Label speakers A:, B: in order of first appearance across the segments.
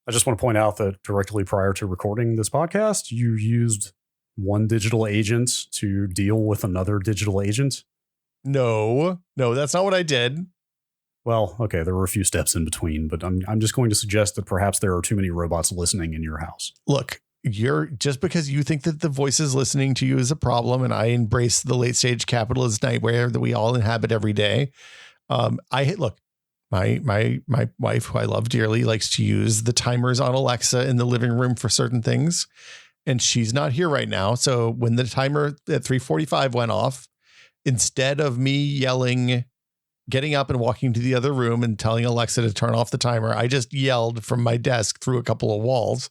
A: I just want to point out that directly prior to recording this podcast, you used one digital agent to deal with another digital agent.
B: No, that's not what I did.
A: Well, okay, there were a few steps in between, but I'm just going to suggest that perhaps there are too many robots listening in your house.
B: Look, you're just because you think that the voices listening to you is a problem, and I embrace the late stage capitalist nightmare that we all inhabit every day. My wife, who I love dearly, likes to use the timers on Alexa in the living room for certain things, and she's not here right now. So when the timer at 3:45 went off, instead of me yelling, getting up and walking to the other room and telling Alexa to turn off the timer, I just yelled from my desk through a couple of walls.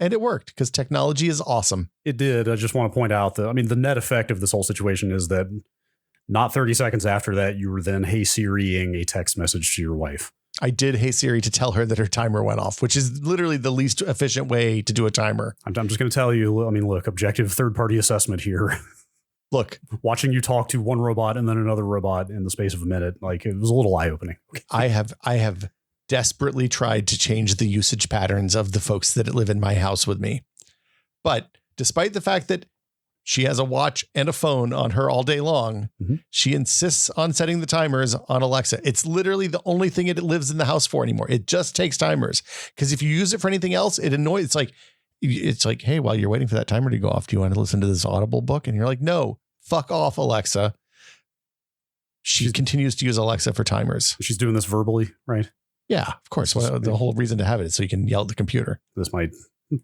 B: And it worked because technology is awesome.
A: It did. I just want to point out that, the net effect of this whole situation is that not 30 seconds after that, you were then Hey Siri-ing a text message to your wife.
B: I did Hey Siri to tell her that her timer went off, which is literally the least efficient way to do a timer.
A: I'm just going to tell you, look, objective third-party assessment here.
B: Look,
A: watching you talk to one robot and then another robot in the space of a minute, it was a little eye-opening.
B: I have desperately tried to change the usage patterns of the folks that live in my house with me. But despite the fact that she has a watch and a phone on her all day long, she insists on setting the timers on Alexa. It's literally the only thing it lives in the house for anymore. It just takes timers. Because if you use it for anything else, it annoys. It's like, hey, while you're waiting for that timer to go off, do you want to listen to this Audible book? And you're like, no, fuck off, Alexa. She continues to use Alexa for timers.
A: She's doing this verbally, right?
B: Yeah, of course. Well, the whole reason to have it is so you can yell at the computer.
A: This might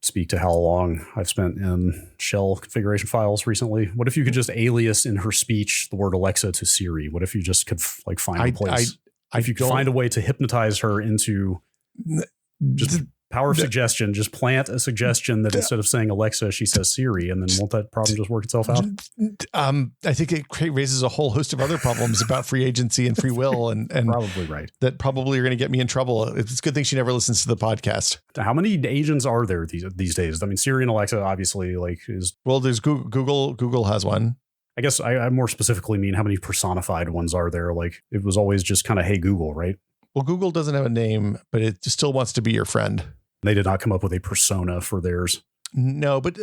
A: speak to how long I've spent in shell configuration files recently. What if you could just alias in her speech the word Alexa to Siri? What if you just could find a place? If you could find a way to hypnotize her into just power of suggestion, just plant a suggestion that instead of saying Alexa, she says Siri, and then won't that problem just work itself out?
B: I think it raises a whole host of other problems about free agency and free will, and
A: probably right.
B: That probably are going to get me in trouble. It's a good thing she never listens to the podcast.
A: How many agents are there these days? Siri and Alexa obviously
B: there's Google. Google has one.
A: I guess I more specifically mean how many personified ones are there? It was always just kind of, hey, Google, right?
B: Well, Google doesn't have a name, but it still wants to be your friend.
A: They did not come up with a persona for theirs.
B: No, but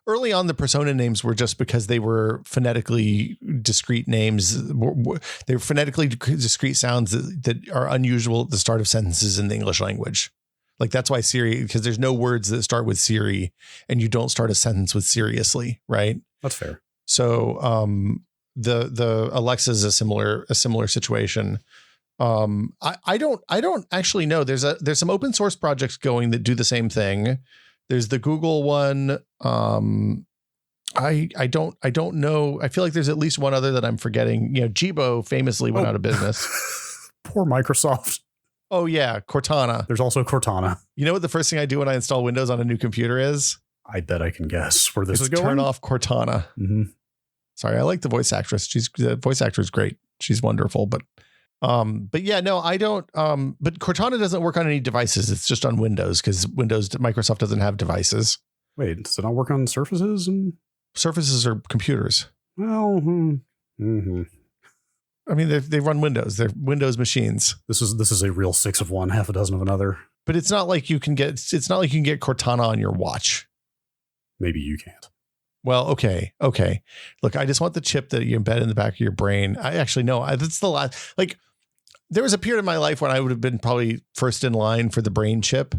B: early on, the persona names were just because they were phonetically discrete names. They were phonetically discrete sounds that are unusual at the start of sentences in the English language. That's why Siri, because there's no words that start with Siri and you don't start a sentence with seriously, right?
A: That's fair.
B: So the Alexa is a similar situation. I don't actually know. There's some open source projects going that do the same thing. There's the Google one. I don't know. I feel like there's at least one other that I'm forgetting. Jibo famously went out of business.
A: Poor Microsoft.
B: Oh yeah. Cortana.
A: There's also Cortana.
B: You know what the first thing I do when I install Windows on a new computer is?
A: I bet I can guess where this is going.
B: Turn off Cortana.
A: Mm-hmm.
B: Sorry. I like the voice actress. The voice actor is great. She's wonderful, but yeah, no, I don't. But Cortana doesn't work on any devices. It's just on Windows because Microsoft doesn't have devices.
A: Wait, does it not work on Surfaces?
B: Surfaces are computers.
A: Well,
B: they run Windows. They're Windows machines.
A: This is a real 6 of one, half a dozen of another.
B: But it's not like you can get Cortana on your watch.
A: Maybe you can't.
B: Well, okay. Look, I just want the chip that you embed in the back of your brain. I actually know that's the last. There was a period in my life when I would have been probably first in line for the brain chip.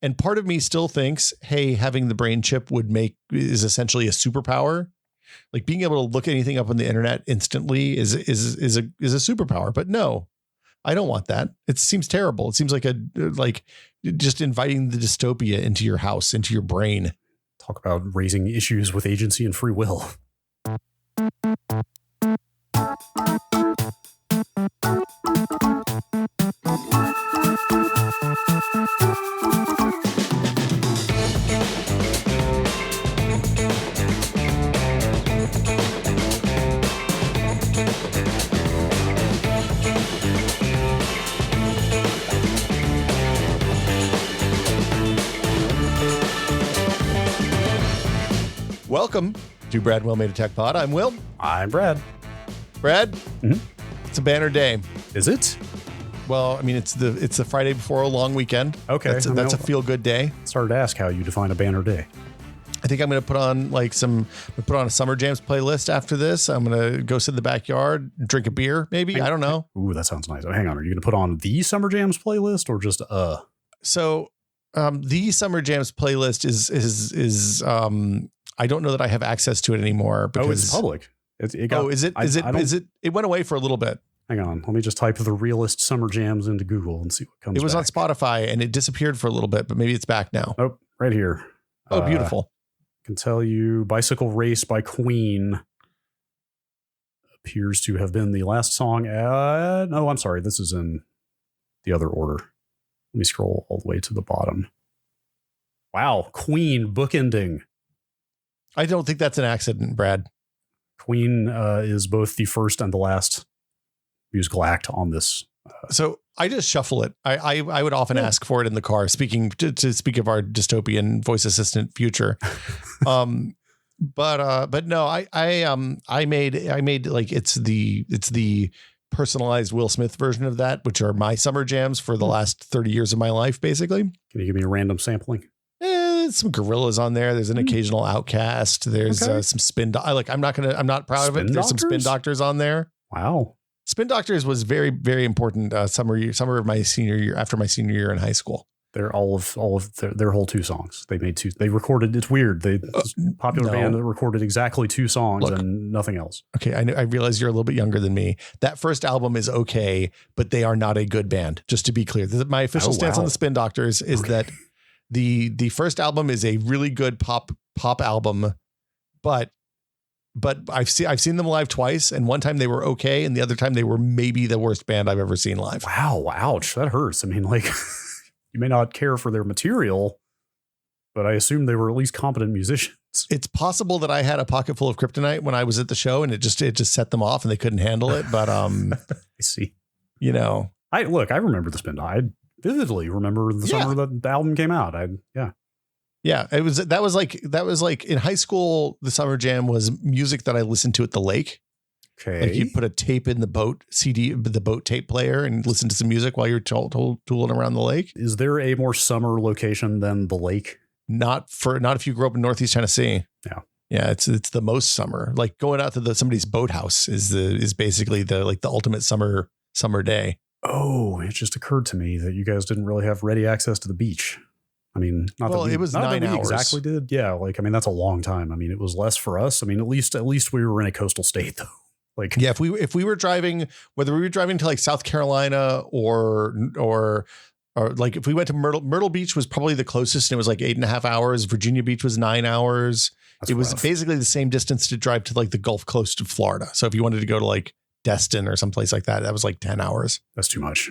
B: And part of me still thinks, hey, having the brain chip is essentially a superpower. Being able to look anything up on the internet instantly is a superpower. But no, I don't want that. It seems terrible. It seems like just inviting the dystopia into your house, into your brain.
A: Talk about raising issues with agency and free will.
B: Welcome to Brad and Will Made a Tech Pod. I'm Will.
A: I'm Brad.
B: Brad,
A: It's
B: a banner day.
A: Is it?
B: Well, I mean, it's the Friday before a long weekend.
A: Okay.
B: That's a feel good day.
A: Started to ask how you define a banner day.
B: I think I'm going to put on a Summer Jams playlist after this. I'm going to go sit in the backyard, drink a beer, maybe. I don't know.
A: Ooh, that sounds nice. Oh, hang on. Are you going to put on the Summer Jams playlist or just
B: So the Summer Jams playlist is I don't know that I have access to it anymore because
A: it's public.
B: It went away for a little bit.
A: Hang on. Let me just type the realist Summer Jams into Google and see what comes.
B: It was
A: back.
B: on Spotify and it disappeared for a little bit, but maybe it's back now.
A: Oh, right here.
B: Oh, beautiful.
A: Can tell you Bicycle Race by Queen appears to have been the last song. No, I'm sorry. This is in the other order. Let me scroll all the way to the bottom. Wow. Queen bookending.
B: I don't think that's an accident, Brad.
A: Queen is both the first and the last musical act on this.
B: So I just shuffle it. I would often ask for it in the car. Speaking to speak of our dystopian voice assistant future, but no, I made like it's the personalized Will Smith version of that, which are my summer jams for the last 30 years of my life, basically.
A: Can you give me a random sampling?
B: Some Gorillas on there. There's an occasional Outcast. There's some Spin. I'm not proud of it. There's some Spin Doctors on there.
A: Wow.
B: Spin Doctors was very, very important summer of my senior year, after my senior year in high school.
A: They're all of their whole 2 songs. They made 2. They recorded. It's weird. Popular band that recorded exactly 2 songs and nothing else.
B: Okay, I realize you're a little bit younger than me. That first album is okay, but they are not a good band. Just to be clear, my official stance on the Spin Doctors is that the first album is a really good pop album, but I've seen them live twice, and one time they were okay, and the other time they were maybe the worst band I've ever seen live.
A: Wow, ouch, that hurts. I mean, like, you may not care for their material, but I assume they were at least competent musicians.
B: It's possible that I had a pocket full of kryptonite when I was at the show, and it just set them off, and they couldn't handle it. But
A: I see.
B: I
A: remember the Spin. I vividly remember the summer that the album came out.
B: Yeah, that was like in high school, the summer jam was music that I listened to at the lake.
A: Okay.
B: Like you put a tape in the boat tape player and listen to some music while you're tooling around the lake.
A: Is there a more summer location than the lake?
B: Not if you grew up in Northeast Tennessee.
A: Yeah.
B: Yeah, it's the most summer. Like going out to somebody's boathouse is basically the ultimate summer day.
A: Oh, it just occurred to me that you guys didn't really have ready access to the beach. I mean,
B: it was 9 hours.
A: Exactly did. Yeah. Like, I mean, that's a long time. I mean, it was less for us. I mean, at least we were in a coastal state though. Like,
B: yeah, if we were driving, whether we were driving to like South Carolina or like if we went to Myrtle Beach was probably the closest and it was like 8.5 hours. Virginia Beach was 9 hours. It was basically the same distance to drive to like the Gulf Coast of Florida. So if you wanted to go to like Destin or someplace like that, that was like 10 hours.
A: That's too much.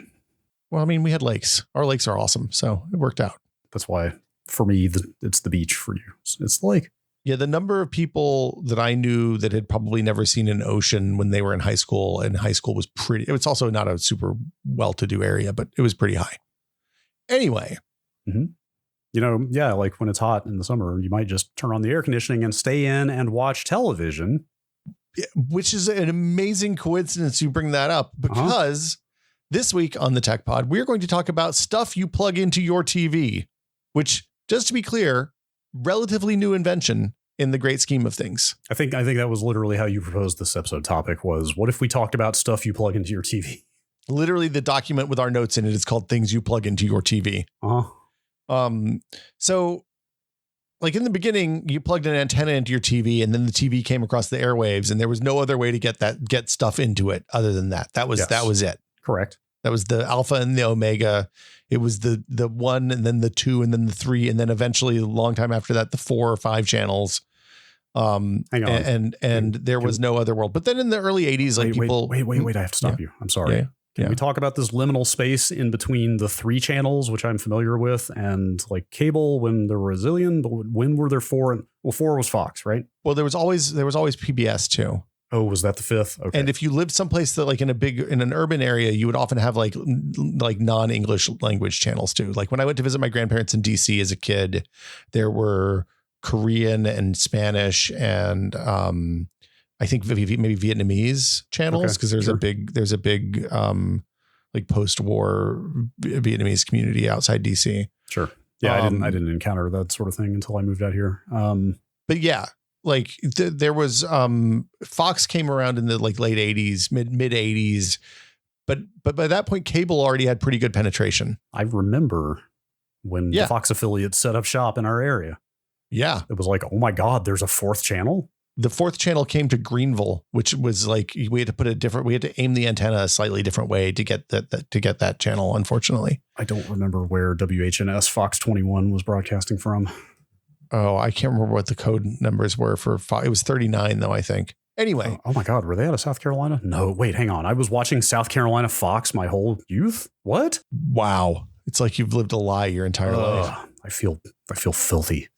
B: Well, I mean, we had lakes. Our lakes are awesome. So it worked out.
A: That's why for me, it's the beach. For you, it's the lake.
B: Yeah. The number of people that I knew that had probably never seen an ocean when they were in high school, and high school was pretty, it was also not a super well-to-do area, but it was pretty high. Anyway.
A: Mm-hmm. Yeah, like when it's hot in the summer, you might just turn on the air conditioning and stay in and watch television.
B: Yeah, which is an amazing coincidence you bring that up, because this week on the Tech Pod, we're going to talk about stuff you plug into your TV, which, just to be clear, relatively new invention in the great scheme of things.
A: I think that was literally how you proposed this episode topic was, what if we talked about stuff you plug into your TV?
B: Literally the document with our notes in it is called Things You Plug Into Your TV. So like in the beginning, you plugged an antenna into your TV and then the TV came across the airwaves and there was no other way to get stuff into it other than that. That was it.
A: Correct.
B: That was the alpha and the omega. It was the 1 and then the 2 and then the 3. And then eventually a long time after that, the 4 or 5 channels. Hang on. And there was no other world. But then in the early 80s, like
A: wait, I have to stop you. I'm sorry.
B: Yeah.
A: Can we talk about this liminal space in between the 3 channels, which I'm familiar with, and like cable when there were a zillion, but when were there 4? 4 was Fox, right?
B: Well, there was always PBS too.
A: Oh, was that the 5th? Okay.
B: And if you lived someplace that like in an urban area, you would often have like non-English language channels too. Like when I went to visit my grandparents in DC as a kid, there were Korean and Spanish and I think maybe Vietnamese channels, because there's a big like post-war Vietnamese community outside DC.
A: Sure. Yeah, I didn't encounter that sort of thing until I moved out here.
B: But yeah, like there was Fox came around in the like late 80s, mid 80s, but by that point cable already had pretty good penetration.
A: I remember when the Fox affiliate set up shop in our area.
B: Yeah.
A: It was like, oh my God, there's a fourth channel.
B: The fourth channel came to Greenville, which was like we had to aim the antenna a slightly different way to get that channel. Unfortunately,
A: I don't remember where WHNS Fox 21 was broadcasting from.
B: Oh, I can't remember what the code numbers were for Fox. It was 39 though, I think. Anyway.
A: Oh my God, were they out of South Carolina? No, wait, hang on. I was watching South Carolina Fox my whole youth. What?
B: Wow, it's like you've lived a lie your entire life.
A: I feel filthy.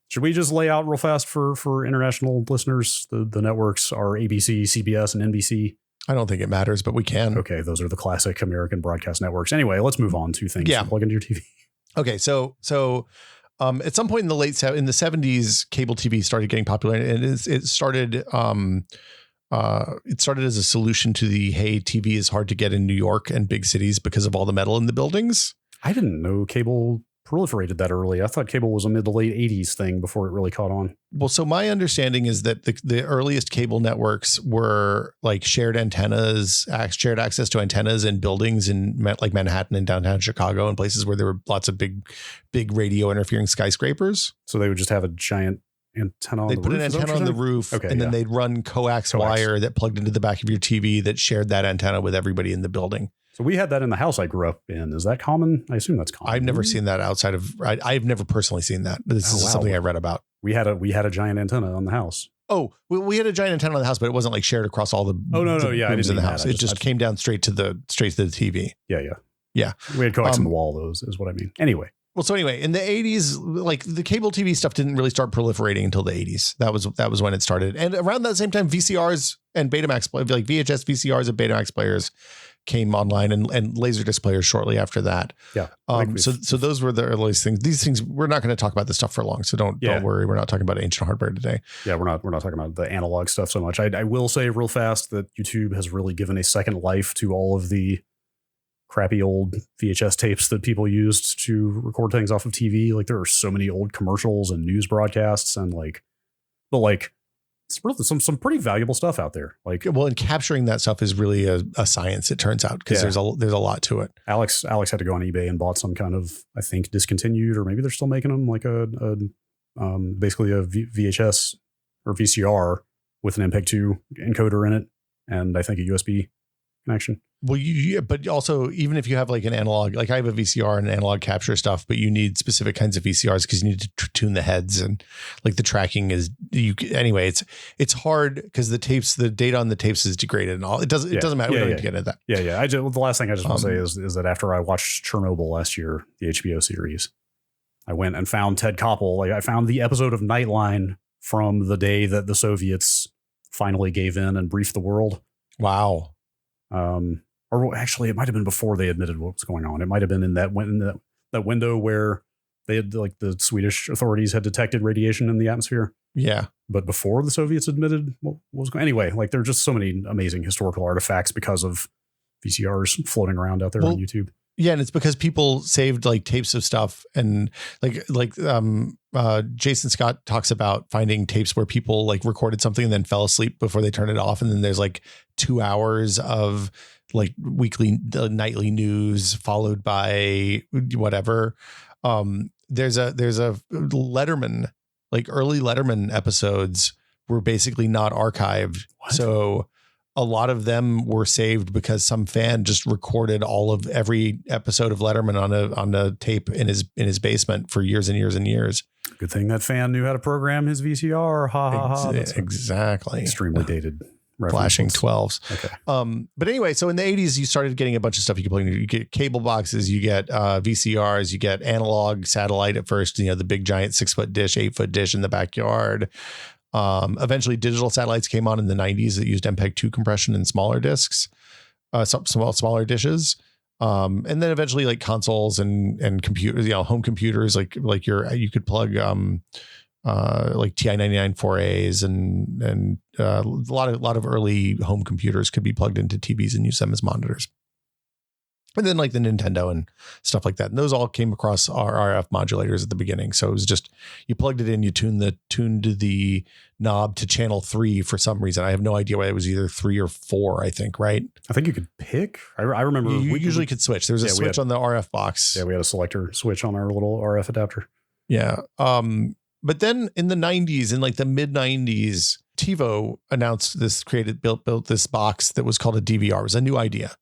A: Should we just lay out real fast for international listeners? The networks are ABC, CBS, and NBC. I
B: don't think it matters, but we can.
A: Okay, those are the classic American broadcast networks. Anyway, let's move on to things to plug into your TV.
B: Okay, so at some point in the in the 70s, cable TV started getting popular, and it started as a solution to the hey, TV is hard to get in New York and big cities because of all the metal in the buildings.
A: I didn't know cable proliferated that early. I thought cable was a mid to late 80s thing before it really caught on.
B: Well, so my understanding is that the earliest cable networks were like shared antennas, shared access to antennas in buildings in like Manhattan and downtown Chicago and places where there were lots of big radio interfering skyscrapers.
A: So they would just have a giant antenna on the roof?
B: They'd put an antenna on the roof, and then they'd run coax wire that plugged into the back of your TV that shared that antenna with everybody in the building.
A: So we had that in the house I grew up in. Is that common? I assume that's common.
B: I've never seen that outside of. I've never personally seen that. This is something I read about.
A: We had a giant antenna on the house.
B: Oh, we had a giant antenna on the house, but it wasn't like shared across all the. Rooms in the house. It just came down straight to the TV.
A: Yeah. We had coax on the wall. Those is what I mean. Anyway.
B: Well, so anyway, in the 80s, like the cable TV stuff didn't really start proliferating until the 80s. That was when it started. And around that same time, VCRs and Betamax, like VHS VCRs and Betamax players came online and Laserdisc players shortly after that.
A: Yeah.
B: So those were the earliest things. These things, we're not going to talk about this stuff for long. So don't worry. We're not talking about ancient hardware today.
A: Yeah, we're not talking about the analog stuff so much. I will say real fast that YouTube has really given a second life to all of the crappy old VHS tapes that people used to record things off of TV. Like there are so many old commercials and news broadcasts and it's really some pretty valuable stuff out there. Like,
B: well, and capturing that stuff is really a science, it turns out, because there's a lot to it.
A: Alex had to go on eBay and bought some kind of, I think, discontinued, or maybe they're still making them, like basically a VHS or VCR with an MPEG-2 encoder in it, and I think a USB connection.
B: Well, but also, even if you have like an analog, like I have a VCR and analog capture stuff, but you need specific kinds of VCRs because you need to tune the heads, and like the tracking is anyway. It's hard because the data on the tapes is degraded and all. It doesn't matter. We don't need to get into that.
A: Yeah. The last thing I just want to say is that after I watched Chernobyl last year, the HBO series, I went and found Ted Koppel. Like I found the episode of Nightline from the day that the Soviets finally gave in and briefed the world.
B: Wow.
A: Or actually, it might have been before they admitted what was going on. It might have been in that window where they had, like, the Swedish authorities had detected radiation in the atmosphere.
B: Yeah.
A: But before the Soviets admitted what was going on. Anyway, like there are just so many amazing historical artifacts because of VCRs floating around out there on YouTube.
B: Yeah, and it's because people saved like tapes of stuff, and Jason Scott talks about finding tapes where people like recorded something and then fell asleep before they turned it off, and then there's like 2 hours of like nightly news followed by whatever. There's a Letterman, like early Letterman episodes were basically not archived. What? So a lot of them were saved because some fan just recorded all of every episode of Letterman on a tape in his basement for years and years and years.
A: Good thing that fan knew how to program his VCR. Ha ha ha.
B: Exactly.
A: Extremely dated.
B: Flashing 12s.
A: Okay.
B: But anyway, so in the 80s, you started getting a bunch of stuff you could plug in. You get cable boxes, you get VCRs, you get analog satellite at first, the big giant 6-foot dish, 8-foot dish in the backyard. Eventually digital satellites came on in the 90s that used MPEG-2 compression and smaller discs, smaller dishes. And then eventually like consoles and computers, home computers, you could plug like TI-99 4As and a lot of early home computers could be plugged into TVs and use them as monitors. And then like the Nintendo and stuff like that. And those all came across our RF modulators at the beginning. So it was just, you plugged it in, you tuned the knob to channel 3 for some reason. I have no idea why it was either 3 or 4, I think, right?
A: I think you could pick. I remember
B: we usually could switch. There was a switch on the RF box.
A: Yeah, we had a selector switch on our little RF adapter.
B: Yeah. But then in the 90s, in like the mid 90s, TiVo announced built this box that was called a DVR. It was a new idea.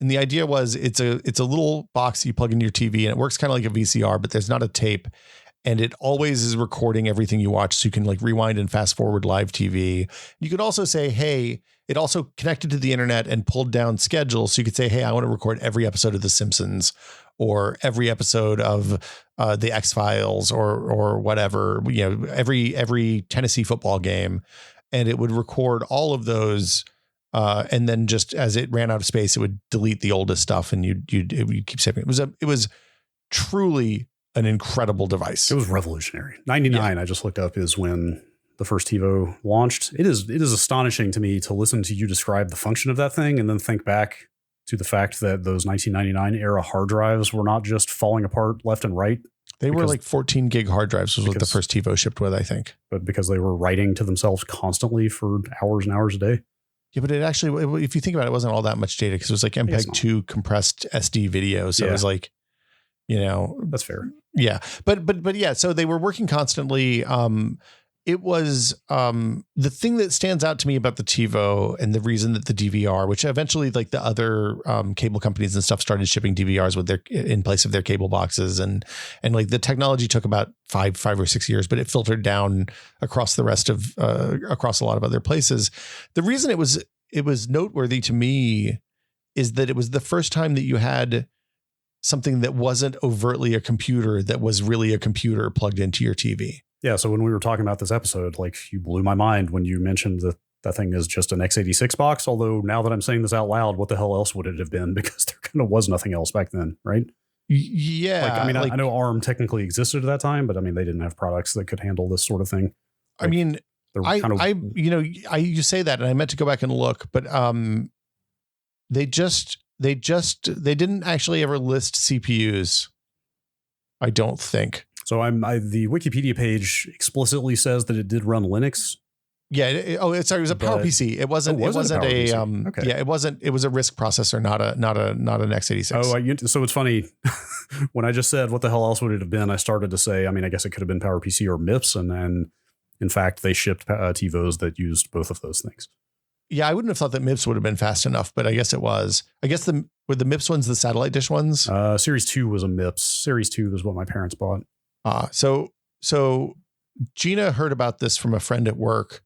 B: And the idea was it's a little box you plug into your TV and it works kind of like a VCR, but there's not a tape. And it always is recording everything you watch. So you can like rewind and fast forward live TV. You could also say, hey, it also connected to the internet and pulled down schedules. So you could say, hey, I want to record every episode of The Simpsons or every episode of the X-Files or whatever, every Tennessee football game. And it would record all of those. And then just as it ran out of space, it would delete the oldest stuff and you'd keep saving. It was truly an incredible device.
A: It was revolutionary. 99, I just looked up, is when the first TiVo launched. It is astonishing to me to listen to you describe the function of that thing and then think back to the fact that those 1999 era hard drives were not just falling apart left and right.
B: They were like 14 gig hard drives was what the first TiVo shipped with, I think.
A: But because they were writing to themselves constantly for hours and hours a day.
B: Yeah, but it actually, if you think about it, it wasn't all that much data because it was like MPEG-2 compressed SD video. So it was like,
A: that's fair.
B: Yeah. But yeah, so they were working constantly. It was the thing that stands out to me about the TiVo and the reason that the DVR, which eventually like the other cable companies and stuff started shipping DVRs with in place of their cable boxes. And like the technology took about five or 6 years, but it filtered down across the rest of across a lot of other places. The reason it was noteworthy to me is that it was the first time that you had something that wasn't overtly a computer that was really a computer plugged into your TV.
A: Yeah. So when we were talking about this episode, like you blew my mind when you mentioned that thing is just an x86 box. Although now that I'm saying this out loud, what the hell else would it have been? Because there kind of was nothing else back then, right?
B: Yeah.
A: I know ARM technically existed at that time, but I mean, they didn't have products that could handle this sort of thing.
B: Like, I mean, you say that and I meant to go back and look, but they didn't actually ever list CPUs. I don't think.
A: So the Wikipedia page explicitly says that it did run Linux.
B: Yeah. It was a PowerPC. It wasn't a
A: okay.
B: Yeah, it was a RISC processor, not an x86.
A: So it's funny when I just said, what the hell else would it have been? I started to say, I mean, I guess it could have been PowerPC or MIPS. And then in fact, they shipped TiVos that used both of those things.
B: Yeah. I wouldn't have thought that MIPS would have been fast enough, but I guess it was. I guess were the MIPS ones the satellite dish ones?
A: Series 2 was a MIPS. Series 2 was what my parents bought.
B: So Gina heard about this from a friend at work,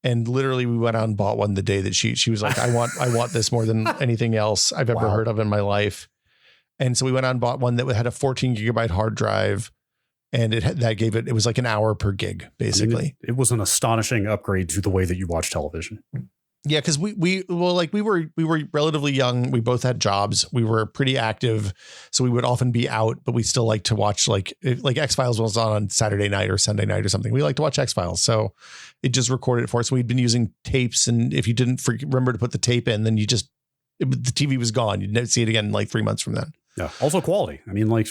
B: and literally we went out and bought one the day that she was like, I want this more than anything else I've ever heard of in my life. And so we went out and bought one that had a 14 gigabyte hard drive, and it was like an hour per gig, basically. I mean,
A: it was an astonishing upgrade to the way that you watch television.
B: Yeah, because we were relatively young. We both had jobs. We were pretty active, so we would often be out, but we still like to watch like X-Files was on Saturday night or Sunday night or something. We like to watch X-Files, so it just recorded it for us. We'd been using tapes, and if you didn't remember to put the tape in, then the TV was gone. You'd never see it again like 3 months from then.
A: Yeah. Also quality. I mean, like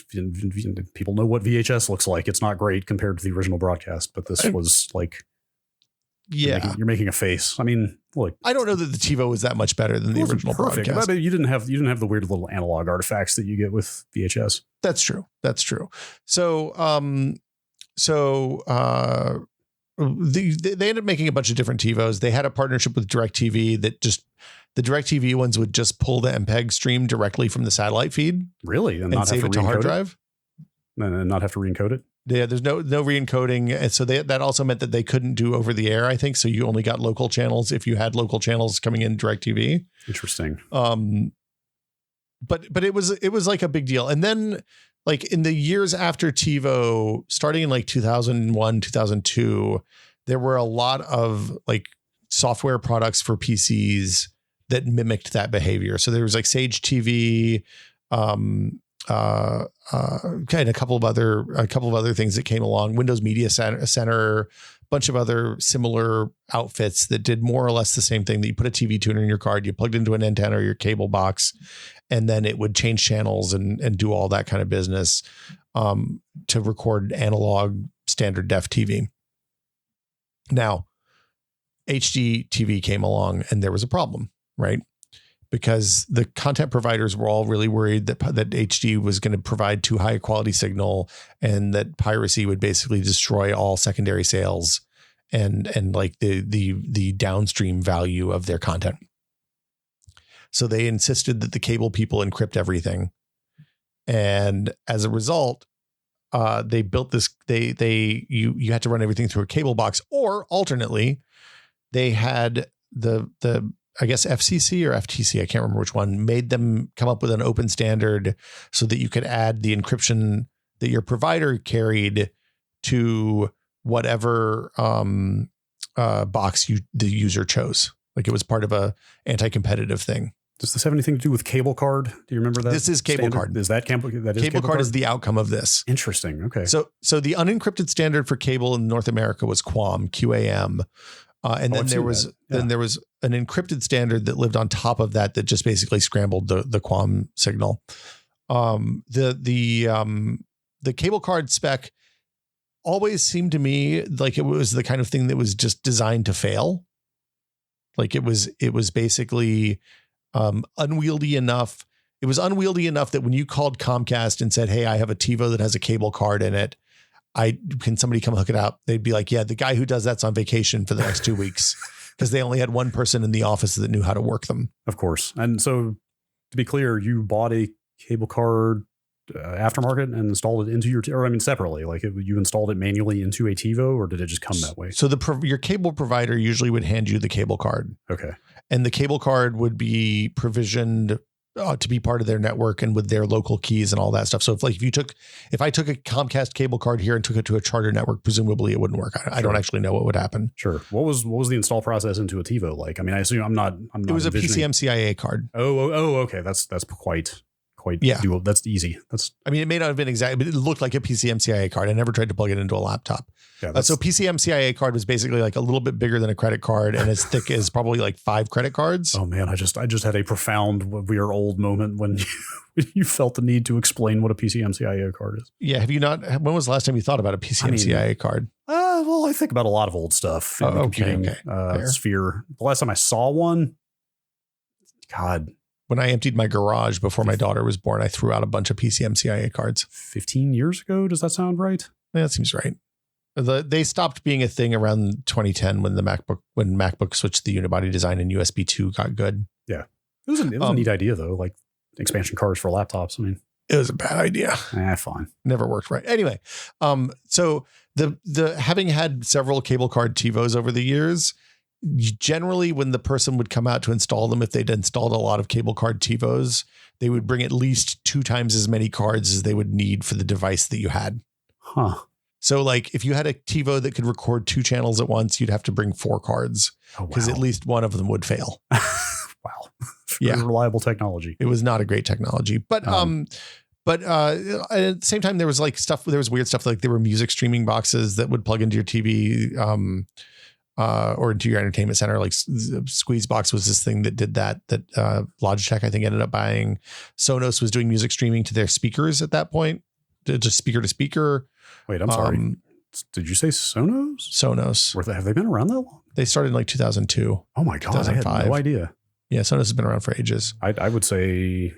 A: people know what VHS looks like. It's not great compared to the original broadcast, but this was like.
B: Yeah,
A: you're making a face. I mean, look,
B: I don't know that the TiVo was that much better than the original broadcast.
A: But you didn't have the weird little analog artifacts that you get with VHS.
B: That's true. So, they ended up making a bunch of different TiVos. They had a partnership with DirecTV that the DirecTV ones would just pull the MPEG stream directly from the satellite feed.
A: Really,
B: and not save it to hard drive,
A: and not have to re-encode it.
B: Yeah, there's no re-encoding. And so that also meant that they couldn't do over the air, I think. So you only got local channels if you had local channels coming in DirecTV.
A: Interesting.
B: But it was like a big deal. And then like in the years after TiVo, starting in like 2001, 2002, there were a lot of like software products for PCs that mimicked that behavior. So there was like Sage TV, a couple of other things that came along. Windows Media Center, bunch of other similar outfits that did more or less the same thing. That you put a TV tuner in your card, you plugged into an antenna or your cable box, and then it would change channels and do all that kind of business to record analog standard def TV. Now, HD TV came along and there was a problem, right? Because the content providers were all really worried that HD was going to provide too high a quality signal and that piracy would basically destroy all secondary sales and like the downstream value of their content. So they insisted that the cable people encrypt everything. And as a result, they built this, you had to run everything through a cable box, or alternately, they had the I guess FCC or FTC, I can't remember which one, made them come up with an open standard so that you could add the encryption that your provider carried to whatever box the user chose. Like it was part of a anti-competitive thing.
A: Does this have anything to do with cable card? Do you remember that?
B: This is cable card.
A: Is that cable? That is
B: cable card is the outcome of this.
A: Interesting. Okay.
B: So the unencrypted standard for cable in North America was QAM. And then there was an encrypted standard that lived on top of that just basically scrambled the QAM signal. The cable card spec always seemed to me like it was the kind of thing that was just designed to fail. Like it was basically unwieldy enough. It was unwieldy enough that when you called Comcast and said, "Hey, I have a TiVo that has a cable card in it. Can somebody come hook it up?" They'd be like, "Yeah, the guy who does that's on vacation for the next 2 weeks," because they only had one person in the office that knew how to work them.
A: Of course. And so to be clear, you bought a cable card aftermarket and installed it into your, separately, like you installed it manually into a TiVo, or did it just come that way?
B: So your cable provider usually would hand you the cable card.
A: Okay.
B: And the cable card would be provisioned to be part of their network and with their local keys and all that stuff. So if I took a Comcast cable card here and took it to a Charter network, presumably it wouldn't work. I don't actually know what would happen.
A: Sure. What was the install process into a TiVo like? I mean, I assume I'm not.
B: It was a PCMCIA card.
A: Oh, okay. That's quite doable. That's easy.
B: It may not have been exact, but it looked like a PCMCIA card. I never tried to plug it into a laptop. Yeah, so PCMCIA card was basically like a little bit bigger than a credit card and as thick as probably like 5 credit cards.
A: Oh man, I just had a profound "we are old" moment when you felt the need to explain what a PCMCIA card is.
B: Yeah, have you not? When was the last time you thought about a PCMCIA card?
A: Well, I think about a lot of old stuff in the computing sphere. The last time I saw one, God.
B: When I emptied my garage before my daughter was born, I threw out a bunch of PCMCIA cards.
A: 15 years ago? Does that sound right?
B: Yeah, that seems right. They stopped being a thing around 2010 when MacBook switched the unibody design and USB 2 got good.
A: Yeah. It was a neat idea though, like expansion cards for laptops. I mean,
B: it was a bad idea.
A: Fine.
B: Never worked right. Anyway, so the having had several cable card TiVos over the years, generally when the person would come out to install them, if they'd installed a lot of cable card TiVos, they would bring at least 2 times as many cards as they would need for the device that you had.
A: Huh.
B: So like if you had a TiVo that could record 2 channels at once, you'd have to bring 4 cards because at least one of them would fail.
A: Wow. Yeah. Reliable technology.
B: It was not a great technology, but at the same time, there was weird stuff. Like there were music streaming boxes that would plug into your TV, or into your entertainment center. Like Squeezebox was this thing that did that Logitech, I think, ended up buying. Sonos was doing music streaming to their speakers at that point, just speaker to speaker.
A: Wait, I'm sorry. Did you say Sonos?
B: Sonos.
A: Have they been around that long?
B: They started in like 2002.
A: Oh my God. I had no idea.
B: Yeah. Sonos has been around for ages.
A: I would say,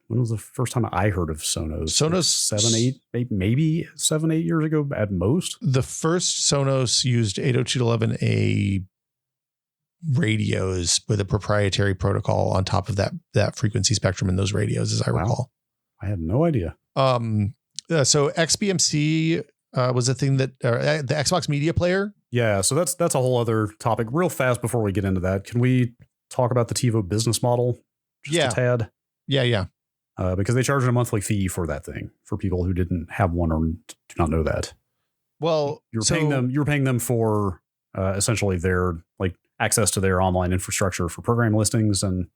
A: when was the first time I heard of Sonos?
B: Sonos,
A: maybe 7-8 years ago at most.
B: The first Sonos used 802.11a radios with a proprietary protocol on top of that frequency spectrum in those radios, as I recall.
A: I had no idea.
B: So XBMC was a thing that the Xbox Media Player.
A: Yeah, so that's a whole other topic. Real fast before we get into that, can we talk about the TiVo business model just a tad?
B: Yeah.
A: Because they charge a monthly fee for that thing for people who didn't have one or do not know that.
B: Well,
A: you're paying them for essentially their like access to their online infrastructure for program listings and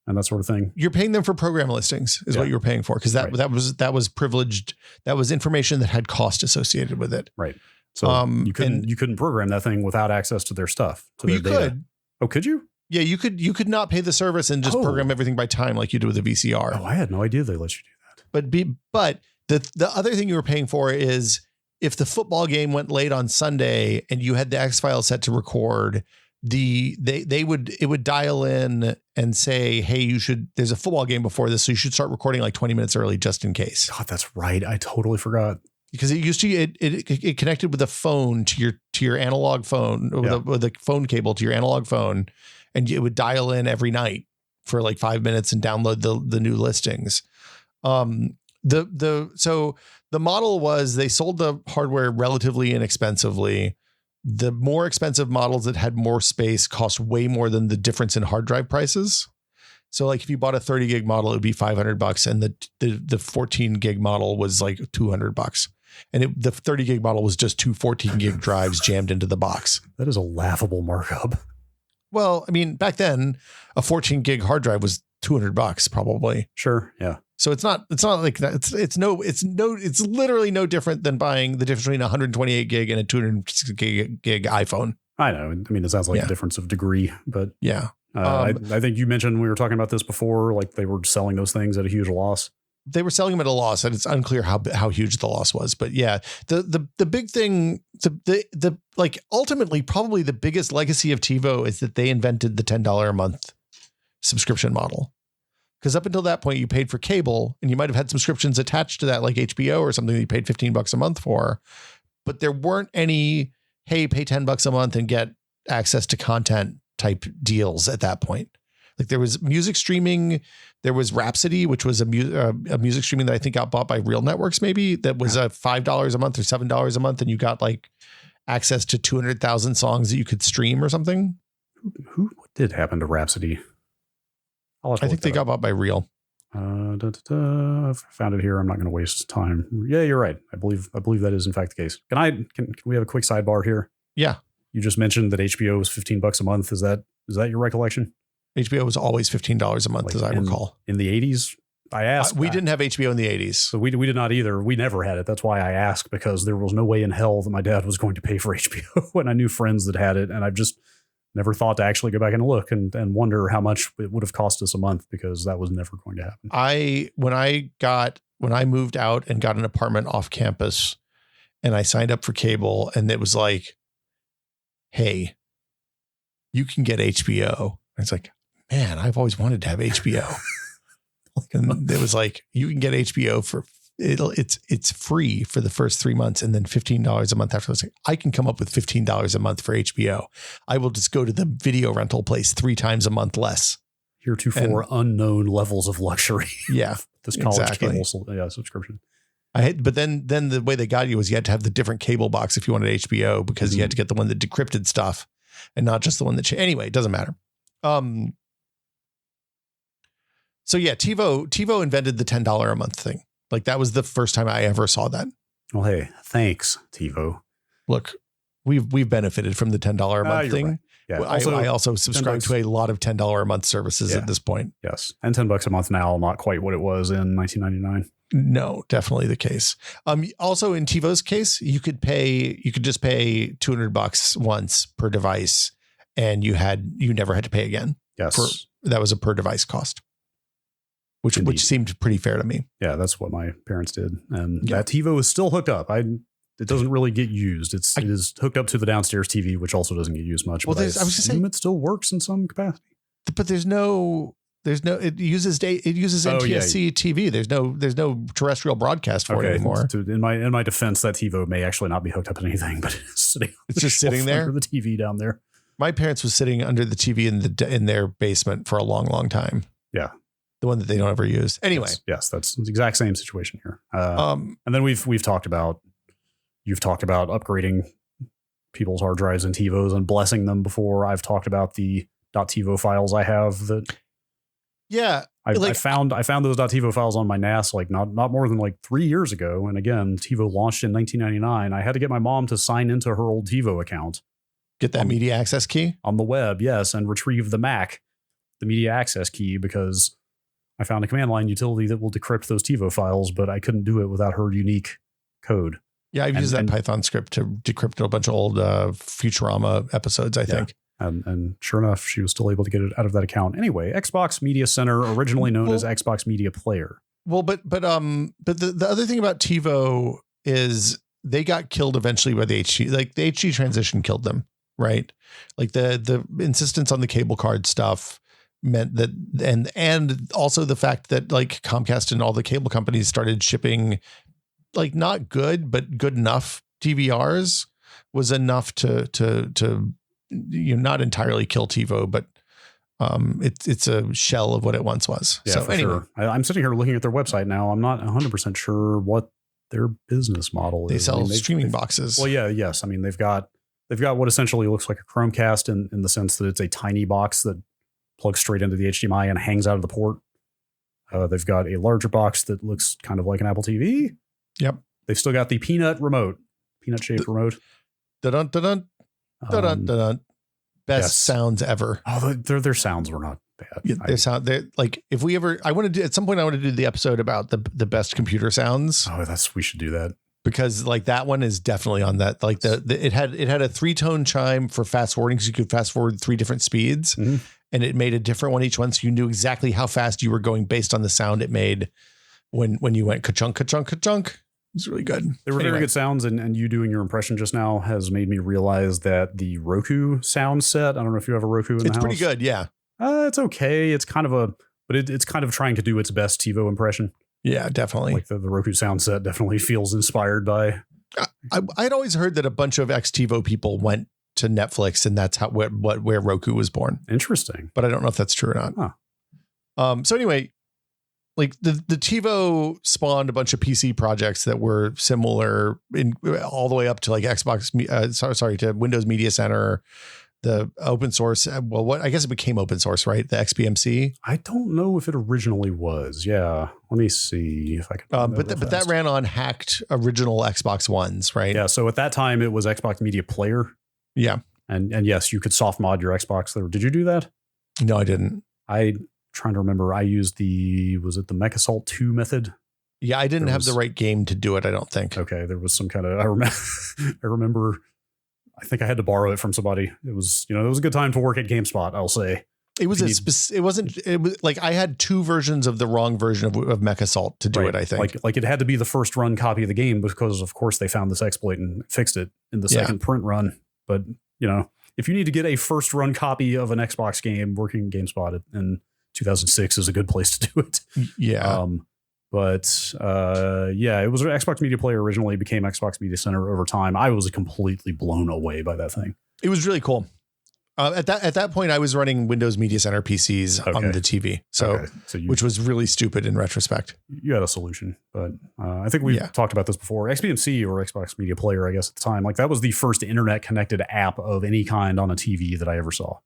A: and that sort of thing.
B: You're paying them for program listings is what you were paying for. Cause that was privileged. That was information that had cost associated with it.
A: Right. So you couldn't program that thing without access to their stuff.
B: You could.
A: Oh, could you?
B: Yeah, you could not pay the service and just program everything by time like you do with a VCR.
A: Oh, I had no idea they let you do that.
B: But the other thing you were paying for is if the football game went late on Sunday and you had the X-Files set to record, it would dial in and say, hey, there's a football game before this, so you should start recording like 20 minutes early just in case.
A: God, that's right. I totally forgot.
B: Because it used to it connected with a phone to your analog phone with a phone cable to your analog phone, and it would dial in every night for like 5 minutes and download the new listings. So the model was they sold the hardware relatively inexpensively. The more expensive models that had more space cost way more than the difference in hard drive prices. So like if you bought a 30 gig model, it would be $500, and the 14 gig model was like $200. And the 30 gig model was just two 14 gig drives jammed into the box.
A: That is a laughable markup.
B: Well, I mean, back then a 14 gig hard drive was $200 probably.
A: Sure. Yeah.
B: So it's not like that. It's literally no different than buying the difference between a 128 gig and a 260 gig iPhone.
A: I know. I mean, it sounds like a difference of degree, but
B: yeah.
A: I think you mentioned we were talking about this before, like they were selling those things at a huge loss.
B: They were selling them at a loss, and it's unclear how huge the loss was. But yeah, the big thing, the like ultimately probably the biggest legacy of TiVo is that they invented the $10 a month subscription model. Because up until that point, you paid for cable, and you might have had subscriptions attached to that, like HBO or something that you paid $15 a month for. But there weren't any, hey, pay $10 a month and get access to content type deals at that point. Like there was music streaming, there was Rhapsody, which was a music streaming that I think got bought by Real Networks, maybe that was $5 a month or $7 a month, and you got like access to 200,000 songs that you could stream or something.
A: What did happen to Rhapsody?
B: I think they got bought by Real.
A: I've found it here. I'm not going to waste time. Yeah, you're right. I believe that is in fact the case. Can we have a quick sidebar here?
B: Yeah.
A: You just mentioned that HBO was $15 a month. Is that your recollection?
B: HBO was always $15 a month, like as I recall.
A: In the 80s, I asked.
B: We didn't have HBO in the 80s.
A: So we did not either. We never had it. That's why I asked, because there was no way in hell that my dad was going to pay for HBO when I knew friends that had it. And I've just never thought to actually go back and look and wonder how much it would have cost us a month, because that was never going to happen.
B: When I moved out and got an apartment off campus and I signed up for cable, and it was like, hey, you can get HBO. And it's like, man, I've always wanted to have HBO. And it was like, you can get HBO for it's free for the first 3 months, and then $15 a month after. I was like, I can come up with $15 a month for HBO. I will just go to the video rental place 3 times a month less.
A: Heretofore unknown levels of luxury.
B: Yeah.
A: This college cable subscription.
B: But then the way they got you was you had to have the different cable box if you wanted HBO, because you had to get the one that decrypted stuff and not just the one that anyway, it doesn't matter. So yeah, TiVo invented the $10 a month thing. Like that was the first time I ever saw that.
A: Well, hey, thanks, TiVo.
B: Look, we've benefited from the $10 a month thing.
A: Right. Yeah.
B: I also subscribe to a lot of $10 a month services at this point.
A: Yes. And $10 a month now, not quite what it was in 1999.
B: No, definitely the case. Also in TiVo's case, you could just pay $200 once per device, and you never had to pay again.
A: Yes.
B: That was a per device cost, which seemed pretty fair to me.
A: Yeah, that's what my parents did. And that TiVo is still hooked up. It doesn't really get used. It is hooked up to the downstairs TV, which also doesn't get used much. Well, I assume it still works in some capacity.
B: But it uses NTSC TV. There's no terrestrial broadcast for it anymore.
A: In my defense, that TiVo may actually not be hooked up to anything, but it's
B: just sitting there
A: under the TV down there.
B: My parents was sitting under the TV in their basement for a long, long time.
A: Yeah.
B: The one that they don't ever use. Anyway.
A: Yes, that's the exact same situation here. And then you've talked about upgrading people's hard drives and TiVos and blessing them before. I've talked about the .TiVo files I have that.
B: Yeah.
A: I found those .TiVo files on my NAS, like not more than like 3 years ago. And again, TiVo launched in 1999. I had to get my mom to sign into her old TiVo account.
B: Get that media access key
A: on the web. Yes. And retrieve the Mac. the media access key because I found a command line utility that will decrypt those TiVo files, but I couldn't do it without her unique code.
B: Yeah, I've used that Python script to decrypt a bunch of old Futurama episodes, I think.
A: And sure enough, she was still able to get it out of that account. Anyway, Xbox Media Center, originally known as Xbox Media Player.
B: Well, but the other thing about TiVo is they got killed eventually by the HD. Like the HD transition killed them, right? Like the insistence on the cable card stuff meant that, and also the fact that like Comcast and all the cable companies started shipping like not good but good enough DVRs was enough to not entirely kill TiVo, but it's a shell of what it once was.
A: Yeah,
B: so
A: for
B: anyway,
A: sure. I'm sitting here looking at their website now. I'm not 100% sure what their business model is.
B: They sell streaming boxes.
A: Well, yeah, yes. I mean, they've got what essentially looks like a Chromecast in the sense that it's a tiny box that plugs straight into the HDMI and hangs out of the port. They've got a larger box that looks kind of like an Apple TV.
B: Yep.
A: They've still got the peanut shaped remote.
B: Dun dun dun dun. Best sounds ever.
A: Oh, their sounds were not bad.
B: Yeah, they like if we ever, I want to do at some point, I want to do the episode about the best computer sounds.
A: Oh, we should do that.
B: Because like that one is definitely on that. Like it had a 3-tone chime for fast forwarding, so you could fast forward 3 different speeds, and it made a different one each one, so you knew exactly how fast you were going based on the sound it made when you went ka-chunk, ka-chunk, ka-chunk. It's really good.
A: They were very good sounds, and you doing your impression just now has made me realize that the Roku sound set, I don't know if you have a Roku in the house.
B: It's pretty good, yeah.
A: It's okay. It's kind of it's kind of trying to do its best TiVo impression.
B: Yeah, definitely.
A: Like the Roku sound set definitely feels inspired by.
B: I'd always heard that a bunch of ex-TiVo people went to Netflix, and that's where Roku was born.
A: Interesting.
B: But I don't know if that's true or not. Huh. So anyway, like the TiVo spawned a bunch of PC projects that were similar all the way up to like to Windows Media Center, the open source. Well, I guess it became open source, right? The XBMC.
A: I don't know if it originally was. Yeah. Let me see if I can.
B: But that ran on hacked original Xbox Ones, right?
A: Yeah. So at that time it was Xbox Media Player.
B: Yeah.
A: And yes, you could soft mod your Xbox there. Did you do that?
B: No, I didn't.
A: Trying to remember, I used was it the MechAssault 2 method?
B: Yeah, I didn't have the right game to do it, I don't think.
A: Okay, there was some kind of, I remember, I think I had to borrow it from somebody. It was, it was a good time to work at GameSpot, I'll say.
B: It was like I had 2 versions of the wrong version of MechAssault to do it, I think.
A: Like it had to be the first run copy of the game because of course they found this exploit and fixed it in the second print run. But, if you need to get a first run copy of an Xbox game working GameSpot and 2006 is a good place to do it.
B: Yeah.
A: It was Xbox Media Player originally, became Xbox Media Center over time. I was completely blown away by that thing.
B: It was really cool. At that point, I was running Windows Media Center PCs on the TV, which was really stupid in retrospect.
A: You had a solution, but I think we talked about this before. XBMC or Xbox Media Player, I guess at the time, like that was the first internet connected app of any kind on a TV that I ever saw.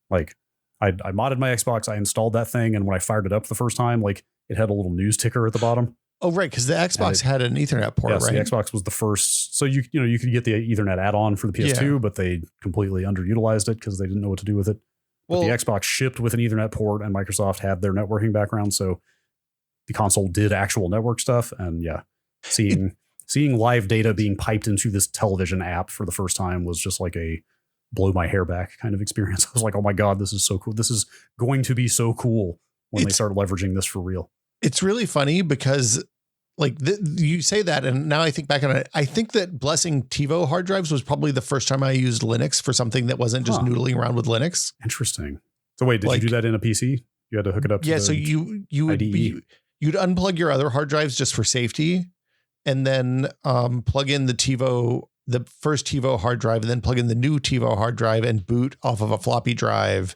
A: Like I modded my Xbox, I installed that thing, and when I fired it up the first time, like it had a little news ticker at the bottom.
B: Oh, right, because the Xbox had an Ethernet port, right?
A: The Xbox was the first. So you could get the Ethernet add-on for the PS2, but they completely underutilized it because they didn't know what to do with it. But the Xbox shipped with an Ethernet port, and Microsoft had their networking background, so the console did actual network stuff. And seeing live data being piped into this television app for the first time was just like a blow my hair back kind of experience. I was like, oh my God, this is so cool. This is going to be so cool when they start leveraging this for real. It's
B: really funny because like you say that, and now I think back on it, I think that blessing TiVo hard drives was probably the first time I used Linux for something that wasn't just noodling around with Linux.
A: Interesting. So wait, did you do that in a PC? You had to hook it up to
B: so you'd unplug your other hard drives just for safety, and then plug in the first TiVo hard drive, and then plug in the new TiVo hard drive and boot off of a floppy drive,